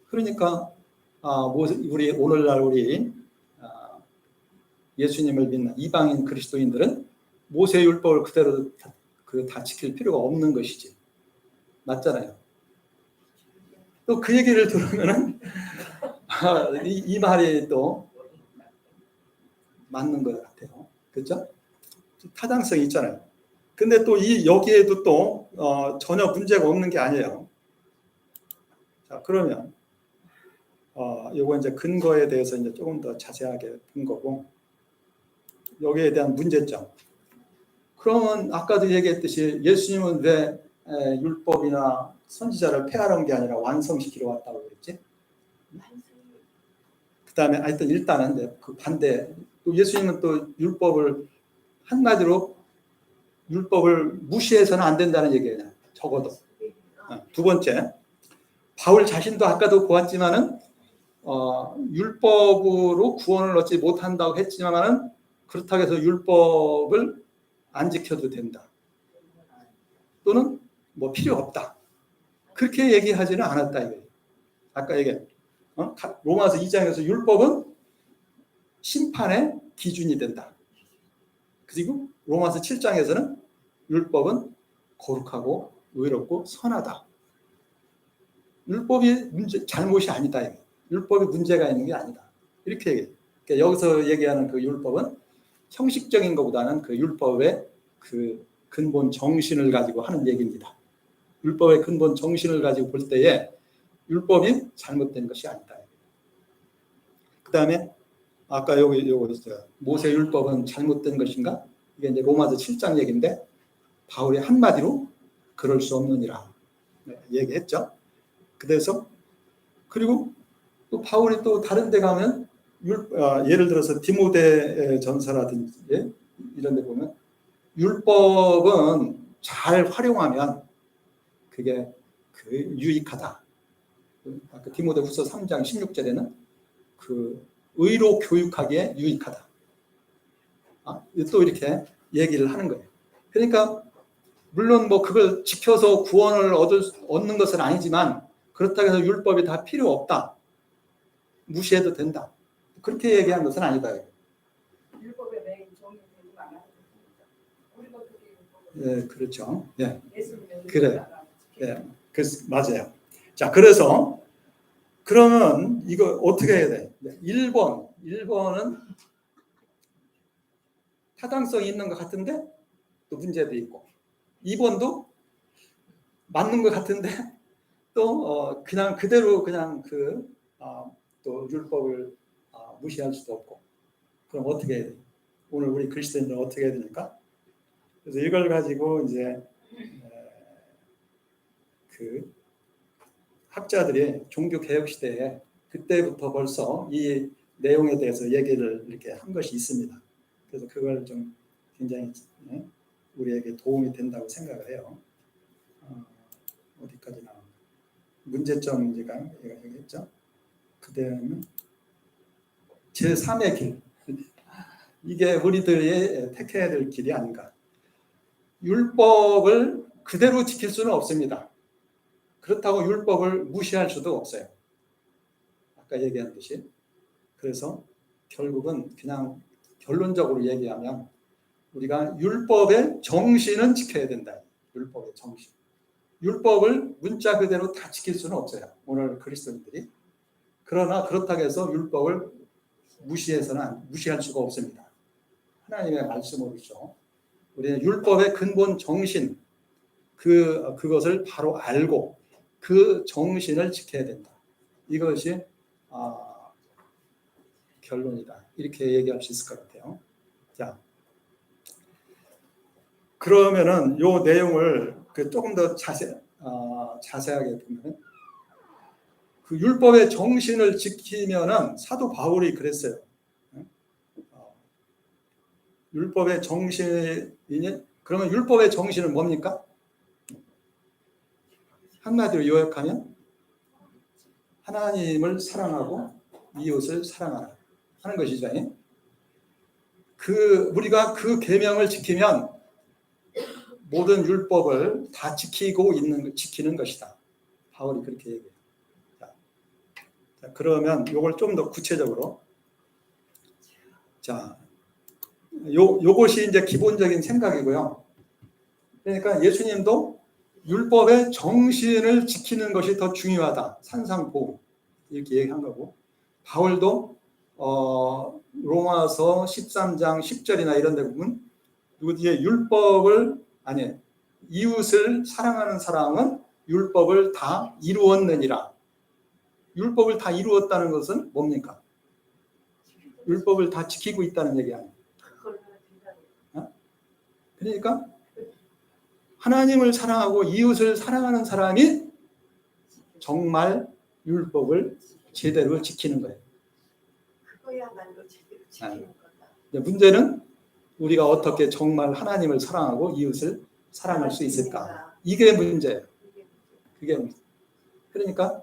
그러니까 우리 오늘날 우리 예수님을 믿는 이방인 그리스도인들은 모세의 율법을 그대로 다 지킬 필요가 없는 것이지. 맞잖아요. 또 그 얘기를 들으면은 이 말이 또 맞는 것 같아요. 그렇죠? 타당성이 있잖아요. 근데 또 여기에도 또 전혀 문제가 없는 게 아니에요. 자, 그러면 요거 이제 근거에 대해서 이제 조금 더 자세하게 본 거고 여기에 대한 문제점. 그러면 아까도 얘기했듯이 예수님은 왜 율법이나 선지자를 폐하러 온 게 아니라 완성시키러 왔다고 그랬지? 그 다음에 하여튼 일단은 그 반대. 또 예수님은 또 율법을 한마디로 율법을 무시해서는 안 된다는 얘기예요. 적어도. 두 번째, 바울 자신도 아까도 보았지만은 율법으로 구원을 얻지 못한다고 했지만은 그렇다고 해서 율법을 안 지켜도 된다. 또는 뭐 필요 없다. 그렇게 얘기하지는 않았다 이거예요. 아까 얘기한 로마서 2장에서 율법은 심판의 기준이 된다. 그리고 로마서 7장에서는 율법은 거룩하고 의롭고 선하다. 율법이 잘못이 아니다. 이거. 율법이 문제가 있는 게 아니다. 이렇게 얘기해요. 그러니까 여기서 얘기하는 그 율법은 형식적인 것보다는 그 율법의 그 근본 정신을 가지고 하는 얘기입니다. 율법의 근본 정신을 가지고 볼 때에 율법이 잘못된 것이 아니다. 그 다음에 아까 요거 있어요. 모세 율법은 잘못된 것인가? 이게 이제 로마서 7장 얘기인데 바울이 한마디로 그럴 수 없느니라 얘기했죠. 그래서 그리고 또 바울이 또 다른 데 가면 예를 들어서 디모데 전서라든지 이런 데 보면 율법은 잘 활용하면 그게 유익하다. 아까 디모데 후서 3장 16절에는 그 의로 교육하기에 유익하다. 또 이렇게 얘기를 하는 거예요. 그러니까 물론 뭐 그걸 지켜서 구원을 얻는 것은 아니지만 그렇다고 해서 율법이 다 필요 없다. 무시해도 된다. 그렇게 얘기한 것은 아니다. 율법에 매일 정리되지 않아요. 우리가 그게 예, 그렇죠. 예, 예수님의 그래. 예, 맞아요. 자, 그래서 그러면 이거 어떻게 해야 돼? 1번은 타당성이 있는 것 같은데 또 문제도 있고 2번도 맞는 것 같은데 또 그냥 그대로 그냥 또 율법을 무시할 수도 없고 그럼 어떻게 해야 돼? 오늘 우리 그리스도인들은 어떻게 해야 됩니까? 그래서 이걸 가지고 이제 그 학자들이 종교개혁 시대에 그때부터 벌써 이 내용에 대해서 얘기를 이렇게 한 것이 있습니다. 그래서 그걸 좀 굉장히 우리에게 도움이 된다고 생각을 해요. 어디까지 나오나? 문제점 제가 얘기했죠. 그다음에 제3의 길. 이게 우리들이 택해야 될 길이 아닌가. 율법을 그대로 지킬 수는 없습니다. 그렇다고 율법을 무시할 수도 없어요. 아까 얘기한 듯이. 그래서 결국은 그냥 결론적으로 얘기하면 우리가 율법의 정신은 지켜야 된다. 율법의 정신. 율법을 문자 그대로 다 지킬 수는 없어요. 오늘 그리스도인들이. 그러나 그렇다고 해서 율법을 무시할 수가 없습니다. 하나님의 말씀으로서 우리는 율법의 근본 정신 그것을 바로 알고 그 정신을 지켜야 된다. 이것이 결론이다. 이렇게 얘기할 수 있을 것 같아요. 자, 그러면은 요 내용을 조금 더 자세하게 보면 그 율법의 정신을 지키면은 사도 바울이 그랬어요. 율법의 정신이니 그러면 율법의 정신은 뭡니까? 한마디로 요약하면 하나님을 사랑하고 이웃을 사랑하라 하는 것이죠. 우리가 그 계명을 지키면 모든 율법을 다 지키는 것이다. 바울이 그렇게 얘기해요. 자, 그러면 요걸 좀 더 구체적으로 자, 요것이 이제 기본적인 생각이고요. 그러니까 예수님도 율법의 정신을 지키는 것이 더 중요하다. 산상보호 이렇게 얘기한 거고 바울도 로마서 13장 10절이나 이런 데 보면 누구의 이웃을 사랑하는 사람은 율법을 다 이루었느니라. 율법을 다 이루었다는 것은 뭡니까? 율법을 다 지키고 있다는 얘기 아니에요. 그러니까 하나님을 사랑하고 이웃을 사랑하는 사람이 정말 율법을 제대로 지키는 거예요. 그거야말로 제대로 지키는 거다. 문제는 우리가 어떻게 정말 하나님을 사랑하고 이웃을 사랑할 수 있을까? 이게 문제예요. 그게 문제. 그러니까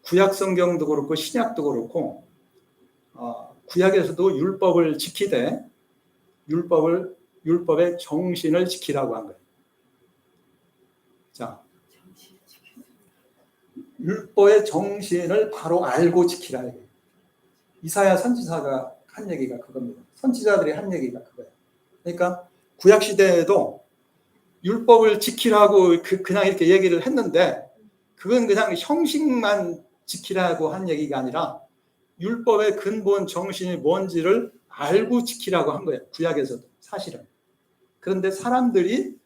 구약 성경도 그렇고 신약도 그렇고 구약에서도 율법을 지키되 율법의 정신을 지키라고 한 거예요. 자, 율법의 정신을 바로 알고 지키라. 이사야 선지자가 한 얘기가 그겁니다. 선지자들이 한 얘기가 그거예요. 그러니까 구약 시대에도 율법을 지키라고 그냥 이렇게 얘기를 했는데 그건 그냥 형식만 지키라고 한 얘기가 아니라 율법의 근본 정신이 뭔지를 알고 지키라고 한 거예요. 구약에서도 사실은. 그런데 사람들이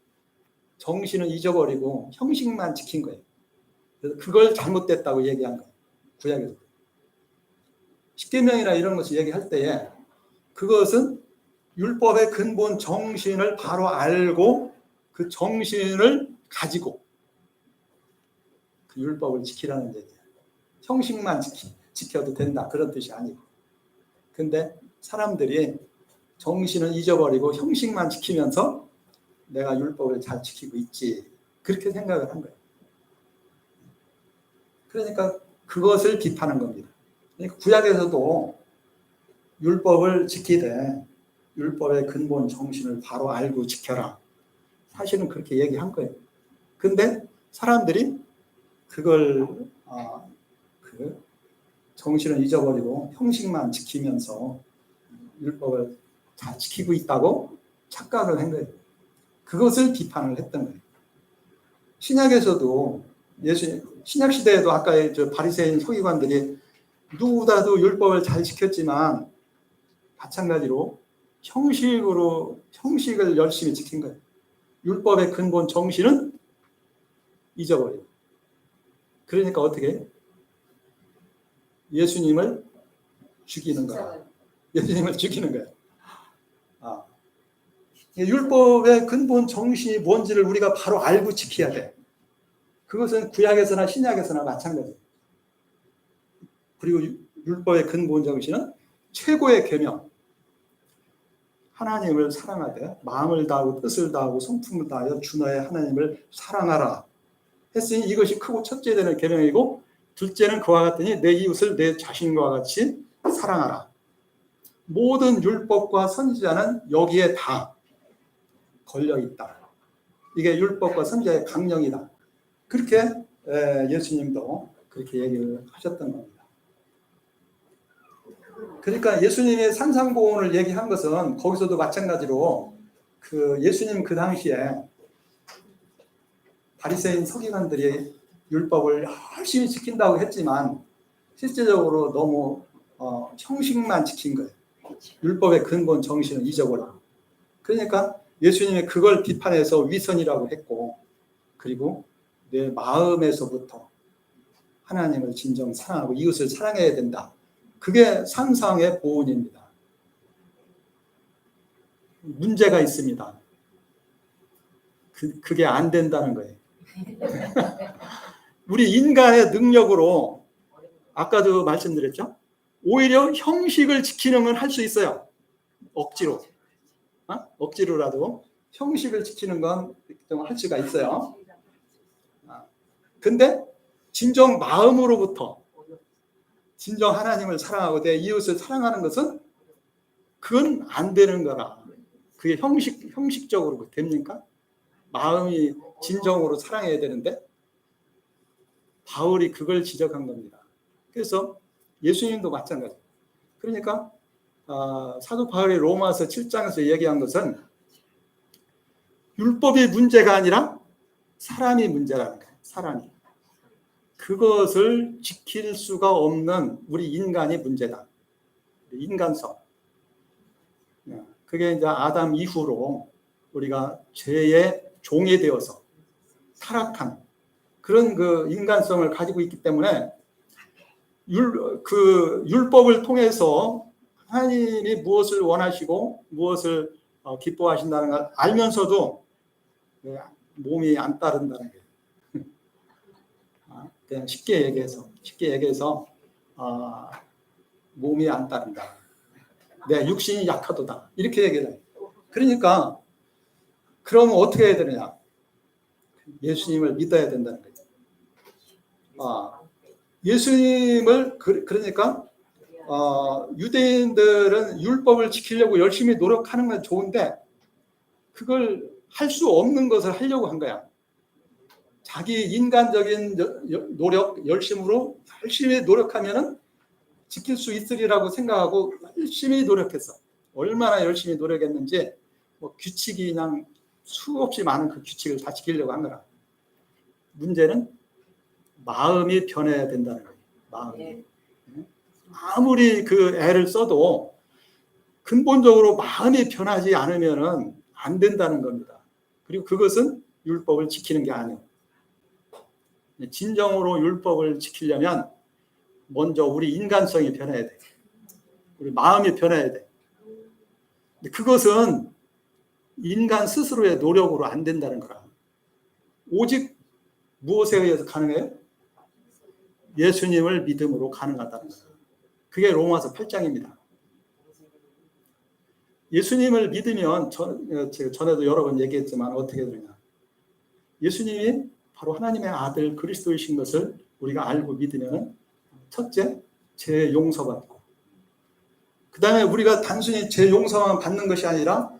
정신을 잊어버리고 형식만 지킨 거예요. 그래서 그걸 잘못됐다고 얘기한 거예요. 구약에서도. 십계명이나 이런 것을 얘기할 때에 그것은 율법의 근본 정신을 바로 알고 그 정신을 가지고 그 율법을 지키라는 얘기예요. 형식만 지켜도 된다 그런 뜻이 아니고. 근데 사람들이 정신을 잊어버리고 형식만 지키면서 내가 율법을 잘 지키고 있지 그렇게 생각을 한 거예요. 그러니까 그것을 비판한 겁니다. 그러니까 구약에서도 율법을 지키되 율법의 근본 정신을 바로 알고 지켜라. 사실은 그렇게 얘기한 거예요. 근데 사람들이 그걸 그 정신을 잊어버리고 형식만 지키면서 율법을 잘 지키고 있다고 착각을 한 거예요. 그것을 비판을 했던 거예요. 신약에서도 신약 시대에도 아까 저 바리새인 서기관들이 누구보다도 율법을 잘 지켰지만 마찬가지로 형식을 열심히 지킨 거예요. 율법의 근본 정신은 잊어버려요. 그러니까 어떻게 해요? 예수님을 죽이는 거야. 예수님을 죽이는 거야. 율법의 근본 정신이 뭔지를 우리가 바로 알고 지켜야 돼. 그것은 구약에서나 신약에서나 마찬가지예요. 그리고 율법의 근본 정신은 최고의 계명. 하나님을 사랑하되 마음을 다하고 뜻을 다하고 성품을 다하여 주 너의 하나님을 사랑하라 했으니 이것이 크고 첫째 되는 계명이고 둘째는 그와 같으니 내 이웃을 내 자신과 같이 사랑하라. 모든 율법과 선지자는 여기에 다 걸려있다. 이게 율법과 선지자의 강령이다. 그렇게 예수님도 그렇게 얘기를 하셨던 겁니다. 그러니까 예수님의 산상보훈을 얘기한 것은 거기서도 마찬가지로 그 예수님 그 당시에 바리새인 서기관들이 율법을 열심히 지킨다고 했지만 실제적으로 너무 형식만 지킨 거예요. 율법의 근본 정신을 잊어버리고. 그러니까 예수님이 그걸 비판해서 위선이라고 했고 그리고 내 마음에서부터 하나님을 진정 사랑하고 이웃을 사랑해야 된다. 그게 산상의 보훈입니다. 문제가 있습니다. 그게 안 된다는 거예요. 우리 인간의 능력으로 아까도 말씀드렸죠. 오히려 형식을 지키는 건 할 수 있어요. 억지로. 억지로라도 형식을 지키는 건 할 수가 있어요. 근데 진정 마음으로부터 진정 하나님을 사랑하고 내 이웃을 사랑하는 것은 그건 안 되는 거라. 그게 형식적으로 됩니까? 마음이 진정으로 사랑해야 되는데 바울이 그걸 지적한 겁니다. 그래서 예수님도 마찬가지. 그러니까 사도 바울이 로마서 7장에서 얘기한 것은 율법이 문제가 아니라 사람이 문제라는 거예요. 사람이. 그것을 지킬 수가 없는 우리 인간이 문제다. 인간성. 그게 이제 아담 이후로 우리가 죄의 종이 되어서 타락한 그런 그 인간성을 가지고 있기 때문에 율법을 통해서 하나님이 무엇을 원하시고 무엇을 기뻐하신다는 걸 알면서도 몸이 안 따른다는 거예요. 그냥 쉽게 얘기해서 몸이 안 따른다. 내 육신이 약하도다. 이렇게 얘기를 해요. 그러니까 그러면 어떻게 해야 되느냐? 예수님을 믿어야 된다는 거죠. 예수님을 그러니까 유대인들은 율법을 지키려고 열심히 노력하는 건 좋은데 그걸 할 수 없는 것을 하려고 한 거야. 자기 인간적인 노력, 열심으로 열심히 노력하면은 지킬 수 있으리라고 생각하고 열심히 노력했어. 얼마나 열심히 노력했는지 규칙이 그냥 수없이 많은 그 규칙을 다 지키려고 한 거라. 문제는 마음이 변해야 된다는 거예요. 마음이. 아무리 그 애를 써도 근본적으로 마음이 변하지 않으면은 안 된다는 겁니다. 그리고 그것은 율법을 지키는 게 아니에요. 진정으로 율법을 지키려면 먼저 우리 인간성이 변해야 돼. 우리 마음이 변해야 돼. 근데 그것은 인간 스스로의 노력으로 안 된다는 거라. 오직 무엇에 의해서 가능해요? 예수님을 믿음으로 가능하다는 거라. 그게 로마서 8장입니다. 예수님을 믿으면 제가 전에도 여러 번 얘기했지만 어떻게 되냐. 예수님이 바로 하나님의 아들 그리스도이신 것을 우리가 알고 믿으면 첫째, 죄 용서받고 그 다음에 우리가 단순히 죄 용서만 받는 것이 아니라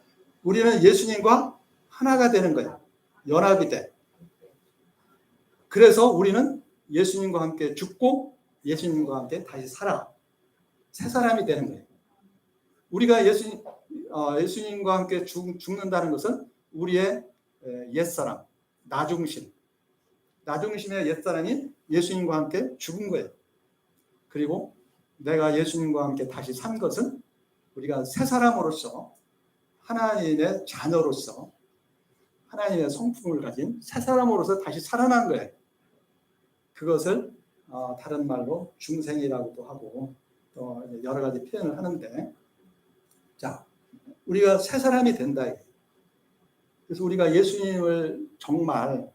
우리는 예수님과 하나가 되는 거야. 연합이 돼. 그래서 우리는 예수님과 함께 죽고 예수님과 함께 다시 살아. 새 사람이 되는 거예요. 우리가 예수님과 함께 죽는다는 것은 우리의 옛사람, 나중심의 옛사람이 예수님과 함께 죽은 거예요. 그리고 내가 예수님과 함께 다시 산 것은 우리가 새 사람으로서 하나님의 자녀로서 하나님의 성품을 가진 새 사람으로서 다시 살아난 거예요. 그것을 다른 말로 중생이라고도 하고 또 여러 가지 표현을 하는데, 자, 우리가 새 사람이 된다. 그래서 우리가 예수님을 정말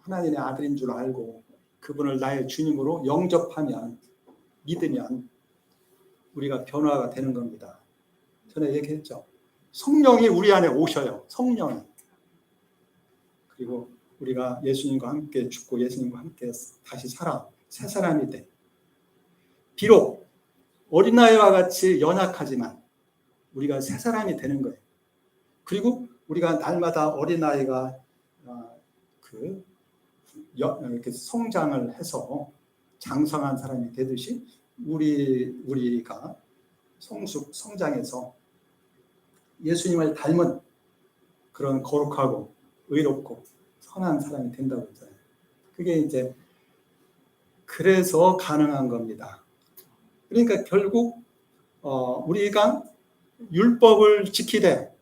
하나님의 아들인 줄 알고 그분을 나의 주님으로 영접하면, 믿으면 우리가 변화가 되는 겁니다. 전에 얘기했죠. 성령이 우리 안에 오셔요. 성령이. 그리고 우리가 예수님과 함께 죽고 예수님과 함께 다시 살아 새 사람이 돼. 비록 어린아이와 같이 연약하지만 우리가 새 사람이 되는 거예요. 그리고 우리가 날마다 어린아이가 이렇게 성장을 해서 장성한 사람이 되듯이 우리가 성장해서 예수님을 닮은 그런 거룩하고 의롭고 선한 사람이 된다고 했잖아요. 그게 이제 그래서 가능한 겁니다. 그러니까 결국 우리가 율법을 지키되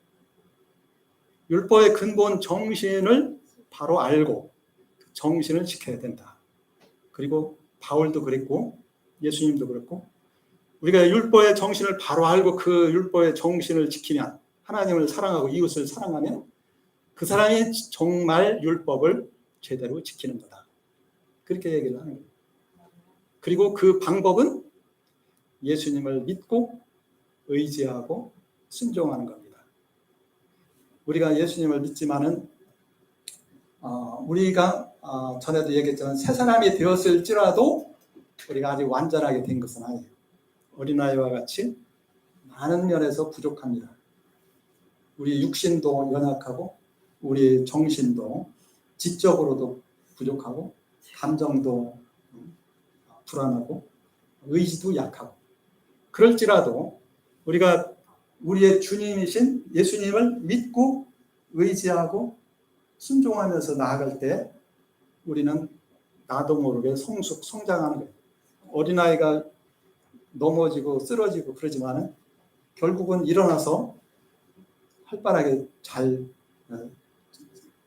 율법의 근본 정신을 바로 알고 그 정신을 지켜야 된다. 그리고 바울도 그랬고 예수님도 그랬고 우리가 율법의 정신을 바로 알고 그 율법의 정신을 지키면 하나님을 사랑하고 이웃을 사랑하면 그 사람이 정말 율법을 제대로 지키는 거다. 그렇게 얘기를 하는 거예요. 그리고 그 방법은 예수님을 믿고 의지하고 순종하는 겁니다. 우리가 예수님을 믿지만은 우리가 전에도 얘기했지만 새 사람이 되었을지라도 우리가 아직 완전하게 된 것은 아니에요. 어린아이와 같이 많은 면에서 부족합니다. 우리 육신도 연약하고 우리 정신도 지적으로도 부족하고 감정도 불안하고 의지도 약하고 그럴지라도 우리가 우리의 주님이신 예수님을 믿고 의지하고 순종하면서 나아갈 때 우리는 나도 모르게 성장하는 거예요. 어린아이가 넘어지고 쓰러지고 그러지만은 결국은 일어나서 활발하게 잘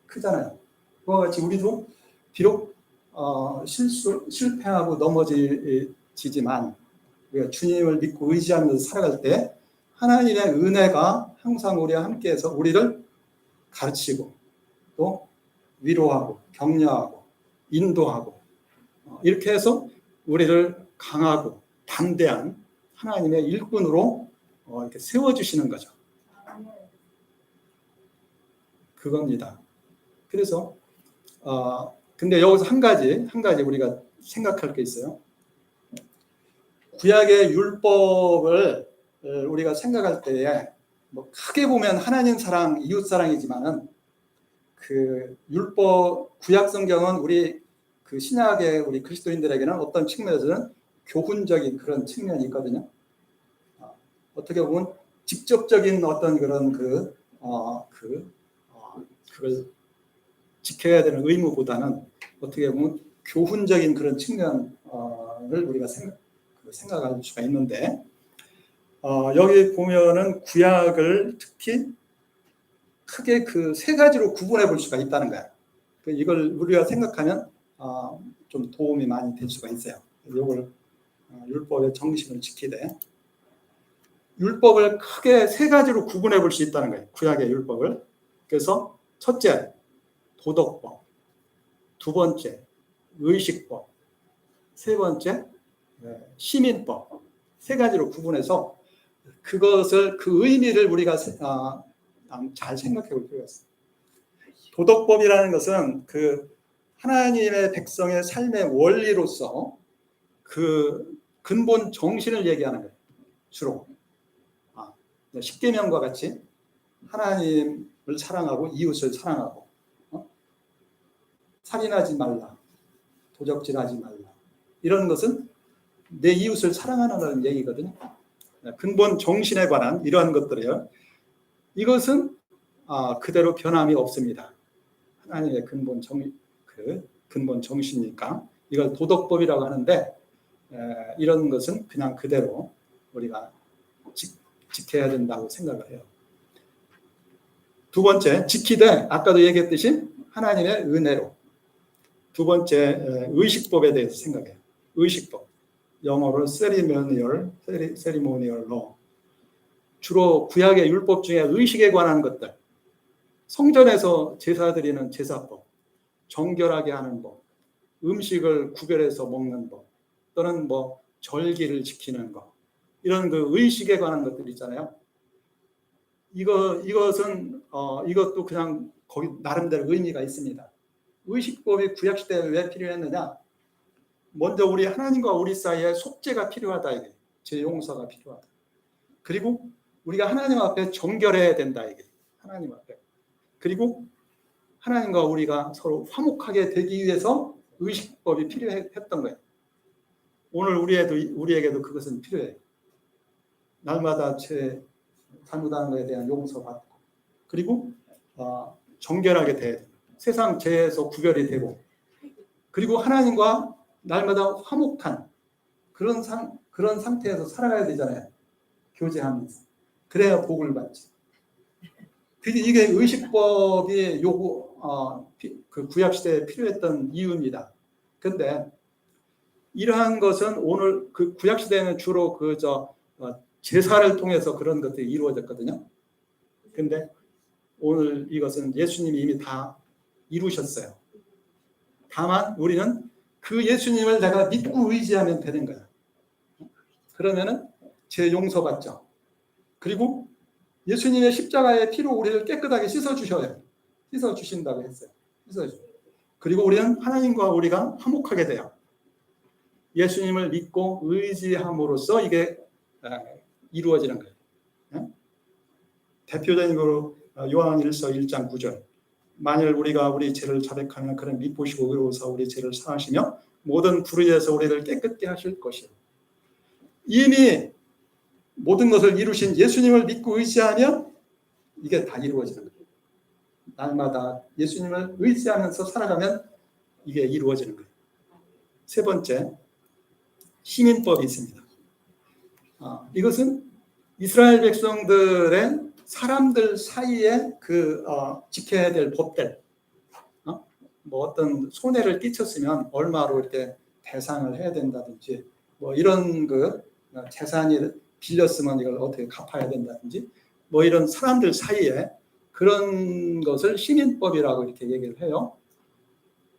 크잖아요. 그와 같이 우리도 비록 실패하고 넘어지지만 우리가 주님을 믿고 의지하면서 살아갈 때 하나님의 은혜가 항상 우리와 함께해서 우리를 가르치고 또 위로하고 격려하고 인도하고 이렇게 해서 우리를 강하고 담대한 하나님의 일꾼으로 이렇게 세워주시는 거죠. 그겁니다. 그래서 근데 여기서 한 가지 우리가 생각할 게 있어요. 구약의 율법을 우리가 생각할 때에 뭐 크게 보면 하나님 사랑, 이웃 사랑이지만은 그 율법 구약 성경은 우리 그 신약의 우리 그리스도인들에게는 어떤 측면에서는 교훈적인 그런 측면이 있거든요. 어떻게 보면 직접적인 어떤 그런 그걸 지켜야 되는 의무보다는 어떻게 보면 교훈적인 그런 측면을 우리가 생각할 수가 있는데 여기 보면은 구약을 특히 크게 그 세 가지로 구분해 볼 수가 있다는 거야. 이걸 우리가 생각하면 좀 도움이 많이 될 수가 있어요. 이걸 율법의 정신을 지키되 율법을 크게 세 가지로 구분해 볼 수 있다는 거예요. 구약의 율법을. 그래서 첫째, 도덕법. 두 번째, 의식법. 세 번째, 시민법. 세 가지로 구분해서 그것을 그 의미를 우리가 잘 생각해 볼 필요가 있어요. 도덕법이라는 것은 그 하나님의 백성의 삶의 원리로서 그 근본 정신을 얘기하는 거예요. 주로 십계명과 같이 하나님을 사랑하고 이웃을 사랑하고 살인하지 말라, 도적질하지 말라 이런 것은 내 이웃을 사랑하는 얘기거든요. 근본 정신에 관한 이러한 것들이요. 이것은 그대로 변함이 없습니다. 하나님의 근본 정신이니까 이걸 도덕법이라고 하는데 이런 것은 그냥 그대로 우리가 지켜야 된다고 생각을 해요. 두 번째, 지키되 아까도 얘기했듯이 하나님의 은혜로. 두 번째, 의식법에 대해서 생각해요. 의식법. 영어로 ceremonial law. 주로 구약의 율법 중에 의식에 관한 것들. 성전에서 제사 드리는 제사법, 정결하게 하는 법, 음식을 구별해서 먹는 법, 또는 뭐 절기를 지키는 것, 이런 그 의식에 관한 것들 있잖아요. 이것은 이것도 그냥 거기 나름대로 의미가 있습니다. 의식법이 구약 시대에 왜 필요했느냐? 먼저 우리 하나님과 우리 사이에 속죄가 필요하다 이게, 죄 용서가 필요하다. 그리고 우리가 하나님 앞에 정결해야 된다 이게, 하나님 앞에. 그리고 하나님과 우리가 서로 화목하게 되기 위해서 의식법이 필요했던 거예요. 오늘 우리에게도 그것은 필요해요. 날마다 죄 잘못하는 것에 대한 용서받고, 그리고 정결하게 돼 세상 죄에서 구별이 되고, 그리고 하나님과 날마다 화목한 그런 상태에서 살아가야 되잖아요. 교제하면서. 그래야 복을 받지. 이게 의식법이 그 구약 시대에 필요했던 이유입니다. 그런데 이러한 것은 오늘 그 구약 시대에는 주로 제사를 통해서 그런 것들이 이루어졌거든요. 근데 오늘 이것은 예수님이 이미 다 이루셨어요. 다만 우리는 그 예수님을 내가 믿고 의지하면 되는 거야. 그러면은 죄 용서받죠. 그리고 예수님의 십자가의 피로 우리를 깨끗하게 씻어주셔요. 씻어주신다고 했어요. 그리고 우리는 하나님과 우리가 화목하게 돼요. 예수님을 믿고 의지함으로써 이게 이루어지는 거예요. 대표적으로 요한일서 1장 9절. 만일 우리가 우리 죄를 자백하면 그는 미쁘시고 의로우사 우리 죄를 사하시며 모든 불의에서 우리를 깨끗게 하실 것이요. 이미 모든 것을 이루신 예수님을 믿고 의지하면 이게 다 이루어지는 거예요. 날마다 예수님을 의지하면서 살아가면 이게 이루어지는 거예요. 세 번째, 시민법이 있습니다. 이것은 이스라엘 백성들의 사람들 사이에 지켜야 될 법들, 뭐 어떤 손해를 끼쳤으면 얼마로 이렇게 배상을 해야 된다든지, 뭐 이런 재산이 빌렸으면 이걸 어떻게 갚아야 된다든지, 뭐 이런 사람들 사이에 그런 것을 시민법이라고 이렇게 얘기를 해요.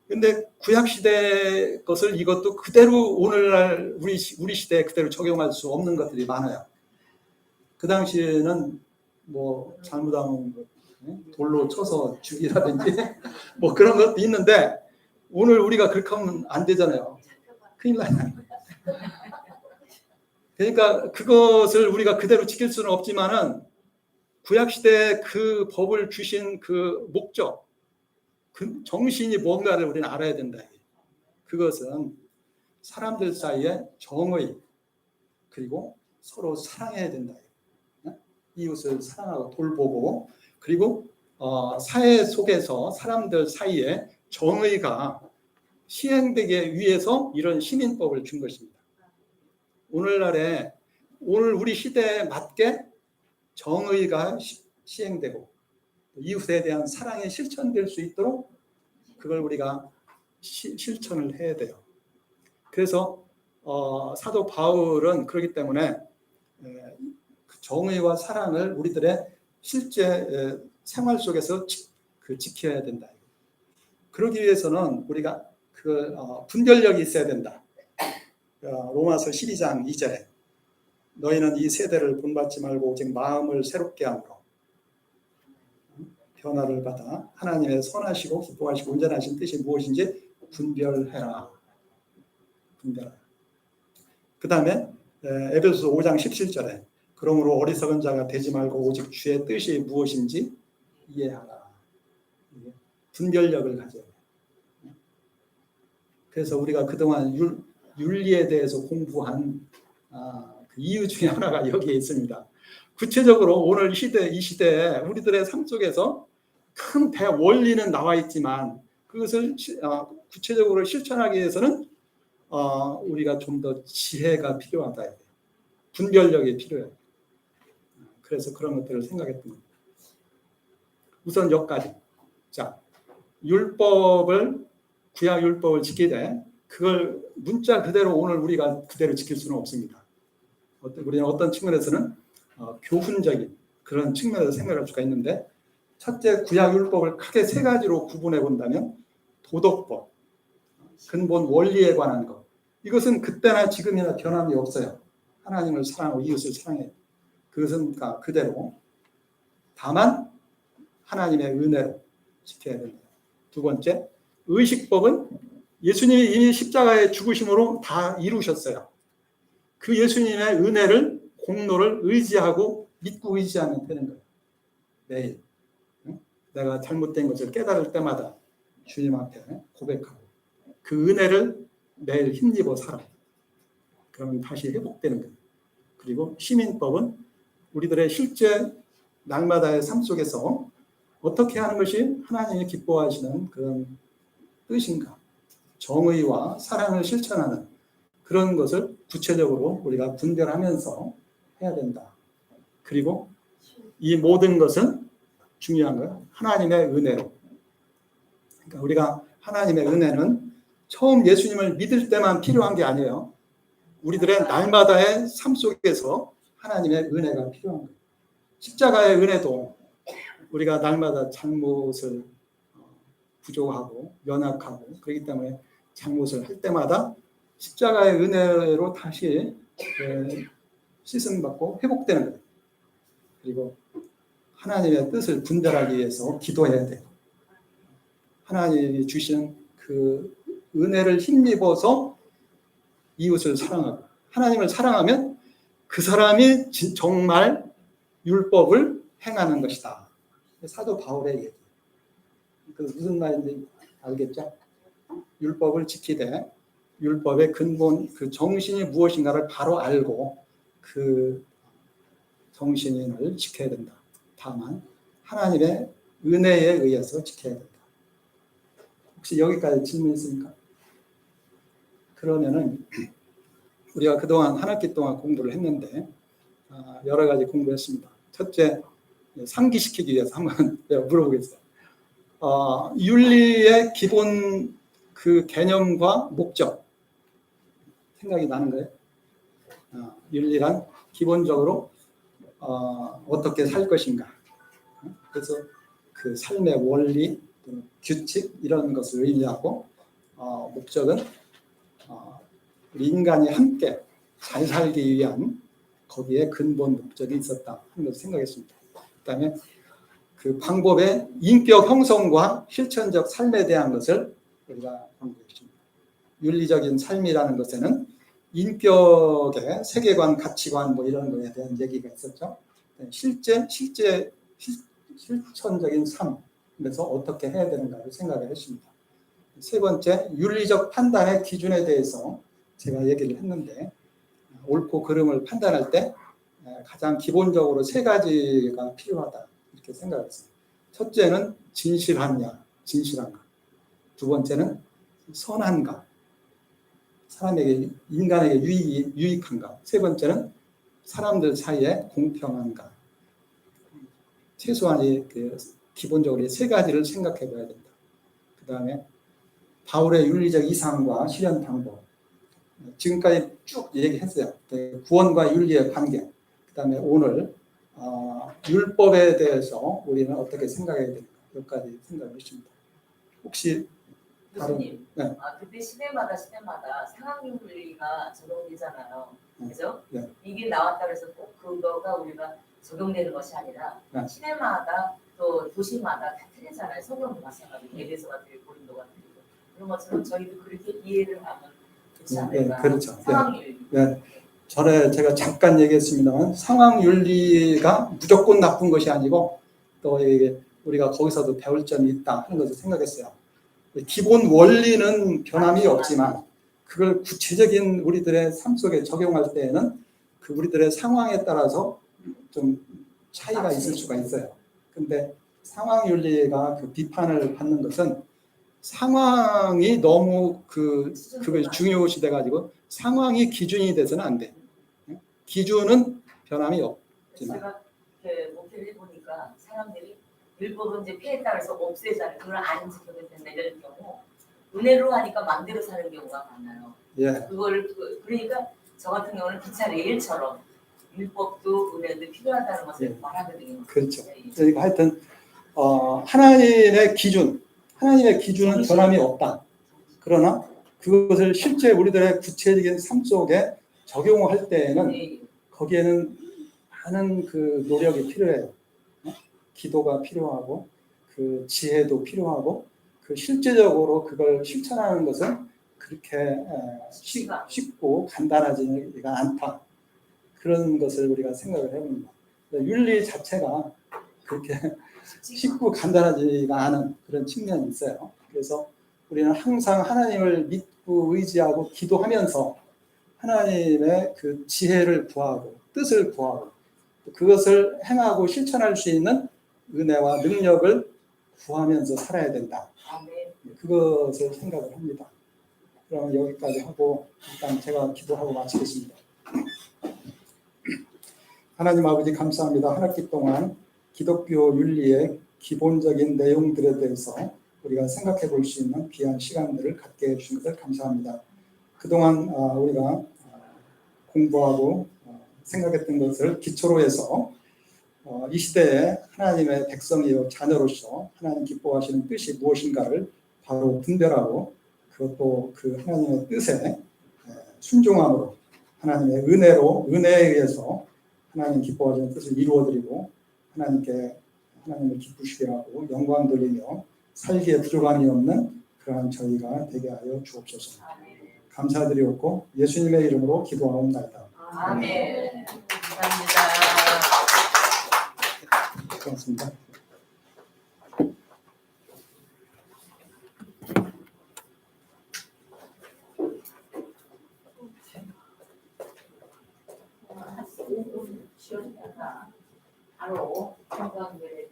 근데 구약 시대 것을 이것도 그대로 오늘날 우리 시대에 그대로 적용할 수 없는 것들이 많아요. 그 당시에는 뭐 잘못하면 돌로 쳐서 죽이라든지 뭐 그런 것도 있는데 오늘 우리가 그렇게 하면 안 되잖아요. 큰일 나요. 그러니까 그것을 우리가 그대로 지킬 수는 없지만은 구약 시대에 그 법을 주신 그 목적, 그 정신이 뭔가를 우리는 알아야 된다. 그것은 사람들 사이에 정의 그리고 서로 사랑해야 된다. 이웃을 사랑하고 돌보고 그리고 사회 속에서 사람들 사이에 정의가 시행되기 위해서 이런 시민법을 준 것입니다. 오늘 우리 시대에 맞게 정의가 시행되고 이웃에 대한 사랑이 실천될 수 있도록 그걸 우리가 실천을 해야 돼요. 그래서 사도 바울은 그렇기 때문에 정의와 사랑을 우리들의 실제 생활 속에서 지켜야 된다. 그러기 위해서는 우리가 분별력이 있어야 된다. 로마서 12장 2절에 너희는 이 세대를 본받지 말고 오직 마음을 새롭게 함으로 변화를 받아 하나님의 선하시고 기뻐하시고 온전하신 뜻이 무엇인지 분별해라. 그 다음에 에베소서 5장 17절에 그러므로 어리석은 자가 되지 말고 오직 주의 뜻이 무엇인지 이해하라. 분별력을 가져야 돼요. 그래서 우리가 그동안 윤리에 대해서 공부한 그 이유 중에 하나가 여기에 있습니다. 구체적으로 오늘 이 시대에 우리들의 삶 속에서 큰 원리는 나와 있지만 그것을 구체적으로 실천하기 위해서는 우리가 좀 더 지혜가 필요하다. 분별력이 필요해요. 그래서 그런 것들을 생각했던 겁니다. 우선 여기까지. 자, 구약 율법을 지키되 그걸 문자 그대로 오늘 우리가 그대로 지킬 수는 없습니다. 우리는 어떤 측면에서는 교훈적인 그런 측면에서 생각할 수가 있는데 첫째 구약 율법을 크게 세 가지로 구분해 본다면 도덕법, 근본 원리에 관한 것. 이것은 그때나 지금이나 변함이 없어요. 하나님을 사랑하고 이웃을 사랑해요. 그것은 그대로. 다만 하나님의 은혜로 지켜야 된다. 두 번째, 의식법은 예수님이 이미 십자가의 죽으심으로 다 이루셨어요. 그 예수님의 은혜를 공로를 의지하고 믿고 의지하면 되는 거예요. 매일 내가 잘못된 것을 깨달을 때마다 주님 앞에 고백하고 그 은혜를 매일 힘입어 살아. 그러면 다시 회복되는 거예요. 그리고 시민법은 우리들의 실제 날마다의 삶 속에서 어떻게 하는 것이 하나님이 기뻐하시는 그런 뜻인가, 정의와 사랑을 실천하는 그런 것을 구체적으로 우리가 분별하면서 해야 된다. 그리고 이 모든 것은 중요한 거예요. 하나님의 은혜로. 그러니까 우리가 하나님의 은혜는 처음 예수님을 믿을 때만 필요한 게 아니에요. 우리들의 날마다의 삶 속에서 하나님의 은혜가 필요한 거예요. 십자가의 은혜도 우리가 날마다 잘못을 부족하고 연약하고 그렇기 때문에 잘못을 할 때마다 십자가의 은혜로 다시 씻음 받고 회복되는 거예요. 그리고 하나님의 뜻을 분별하기 위해서 기도해야 돼요. 하나님이 주시는 그 은혜를 힘입어서 이웃을 사랑하고 하나님을 사랑하면 그 사람이 정말 율법을 행하는 것이다. 사도 바울의 얘기. 그 무슨 말인지 알겠죠? 율법을 지키되 율법의 근본 그 정신이 무엇인가를 바로 알고 그 정신을 지켜야 된다. 다만 하나님의 은혜에 의해서 지켜야 된다. 혹시 여기까지 질문 있습니까? 그러면은 우리가 그동안 한 학기 동안 공부를 했는데 여러 가지 공부했습니다. 첫째, 상기시키기 위해서 한번 내가 물어보겠어요. 윤리의 기본 그 개념과 목적 생각이 나는 거예요. 윤리란 기본적으로 어떻게 살 것인가. 그래서 그 삶의 원리, 규칙 이런 것을 의미하고 목적은 우리 인간이 함께 잘 살기 위한 거기에 근본 목적이 있었다 하는 것을 생각했습니다. 그다음에 그 방법의 인격 형성과 실천적 삶에 대한 것을 우리가 공부했습니다. 윤리적인 삶이라는 것에는 인격의 세계관, 가치관 뭐 이런 거에 대한 얘기가 있었죠. 실천적인 삶에서 어떻게 해야 되는가를 생각을 했습니다. 세 번째, 윤리적 판단의 기준에 대해서 제가 얘기를 했는데 옳고 그름을 판단할 때 가장 기본적으로 세 가지가 필요하다 이렇게 생각했어요. 첫째는 진실한가. 두 번째는 선한가. 사람에게 인간에게 유익한가. 세 번째는 사람들 사이에 공평한가. 최소한 기본적으로 세 가지를 생각해 봐야 된다. 그 다음에 바울의 윤리적 이상과 실현 방법. 지금까지 쭉 얘기했어요. 구원과 윤리의 관계. 그 다음에 오늘 율법에 대해서 우리는 어떻게 생각해야 되는가. 여기까지 생각을 했습니다. 혹시 교수님, 네. 그때 시대마다 상황윤리가 적용되잖아요. 그죠? 네. 이게 나왔다 그래서 꼭 그거가 우리가 적용되는 것이 아니라 네. 시대마다 또 도시마다 다 틀리잖아요. 성경도 마찬가지고 에베소가 틀리고 고린도가 틀리고 그런 것처럼 저희도 그렇게 이해를 하면 좋지 않을까. 네, 그렇죠. 상황윤리. 네. 전에 제가 잠깐 얘기했습니다만 상황윤리가 무조건 나쁜 것이 아니고 또 우리가 거기서도 배울 점이 있다 하는 것을 생각했어요. 기본 원리는 변함이 없지만 그걸 구체적인 우리들의 삶 속에 적용할 때에는 그 우리들의 상황에 따라서 좀 차이가 있을 수가 있어요. 근데 상황윤리가 그 비판을 받는 것은 상황이 너무 그게 중요시 돼가지고 상황이 기준이 돼서는 안 돼. 기준은 변함이 없지만. 제가 목회를 해보니까 사람들이 율법은 이제 폐에 따라서 없애자는 그걸 안 지켜도 된다 이런 경우 은혜로 하니까 마음대로 사는 경우가 많아요. 예. 그러니까 저 같은 경우는 기차 레일처럼 율법도 은혜도 필요하다는 것을 예. 말하거든요. 그렇죠. 그러니까 하여튼 하나님의 기준은 변함이 없다. 그러나 그것을 실제 우리들의 구체적인 삶 속에 적용할 때에는 거기에는 많은 그 노력이 필요해요. 기도가 필요하고 그 지혜도 필요하고 그 실제적으로 그걸 실천하는 것은 그렇게 쉽고 간단하지가 않다. 그런 것을 우리가 생각을 해봅니다. 윤리 자체가 그렇게 쉽고 간단하지가 않은 그런 측면이 있어요. 그래서 우리는 항상 하나님을 믿고 의지하고 기도하면서 하나님의 그 지혜를 구하고 뜻을 구하고 그것을 행하고 실천할 수 있는 은혜와 능력을 구하면서 살아야 된다. 그것을 생각을 합니다. 그럼 여기까지 하고 일단 제가 기도하고 마치겠습니다. 하나님 아버지 감사합니다. 한 학기 동안 기독교 윤리의 기본적인 내용들에 대해서 우리가 생각해 볼 수 있는 귀한 시간들을 갖게 해주신 것을 감사합니다. 그동안 우리가 공부하고 생각했던 것을 기초로 해서 이 시대에 하나님의 백성이요 자녀로서 하나님 기뻐하시는 뜻이 무엇인가를 바로 분별하고 그것도 그 하나님의 뜻에 순종함으로 하나님의 은혜에 의해서 하나님 기뻐하시는 뜻을 이루어드리고 하나님을 기쁘시게 하고 영광 돌리며 살기에 부족함이 없는 그러한 저희가 되게 하여 주옵소서. 감사드리옵고 예수님의 이름으로 기도하옵나이다. 아멘. 감사합니다. 고맙습니다. 쉬었다가 바로 건강교회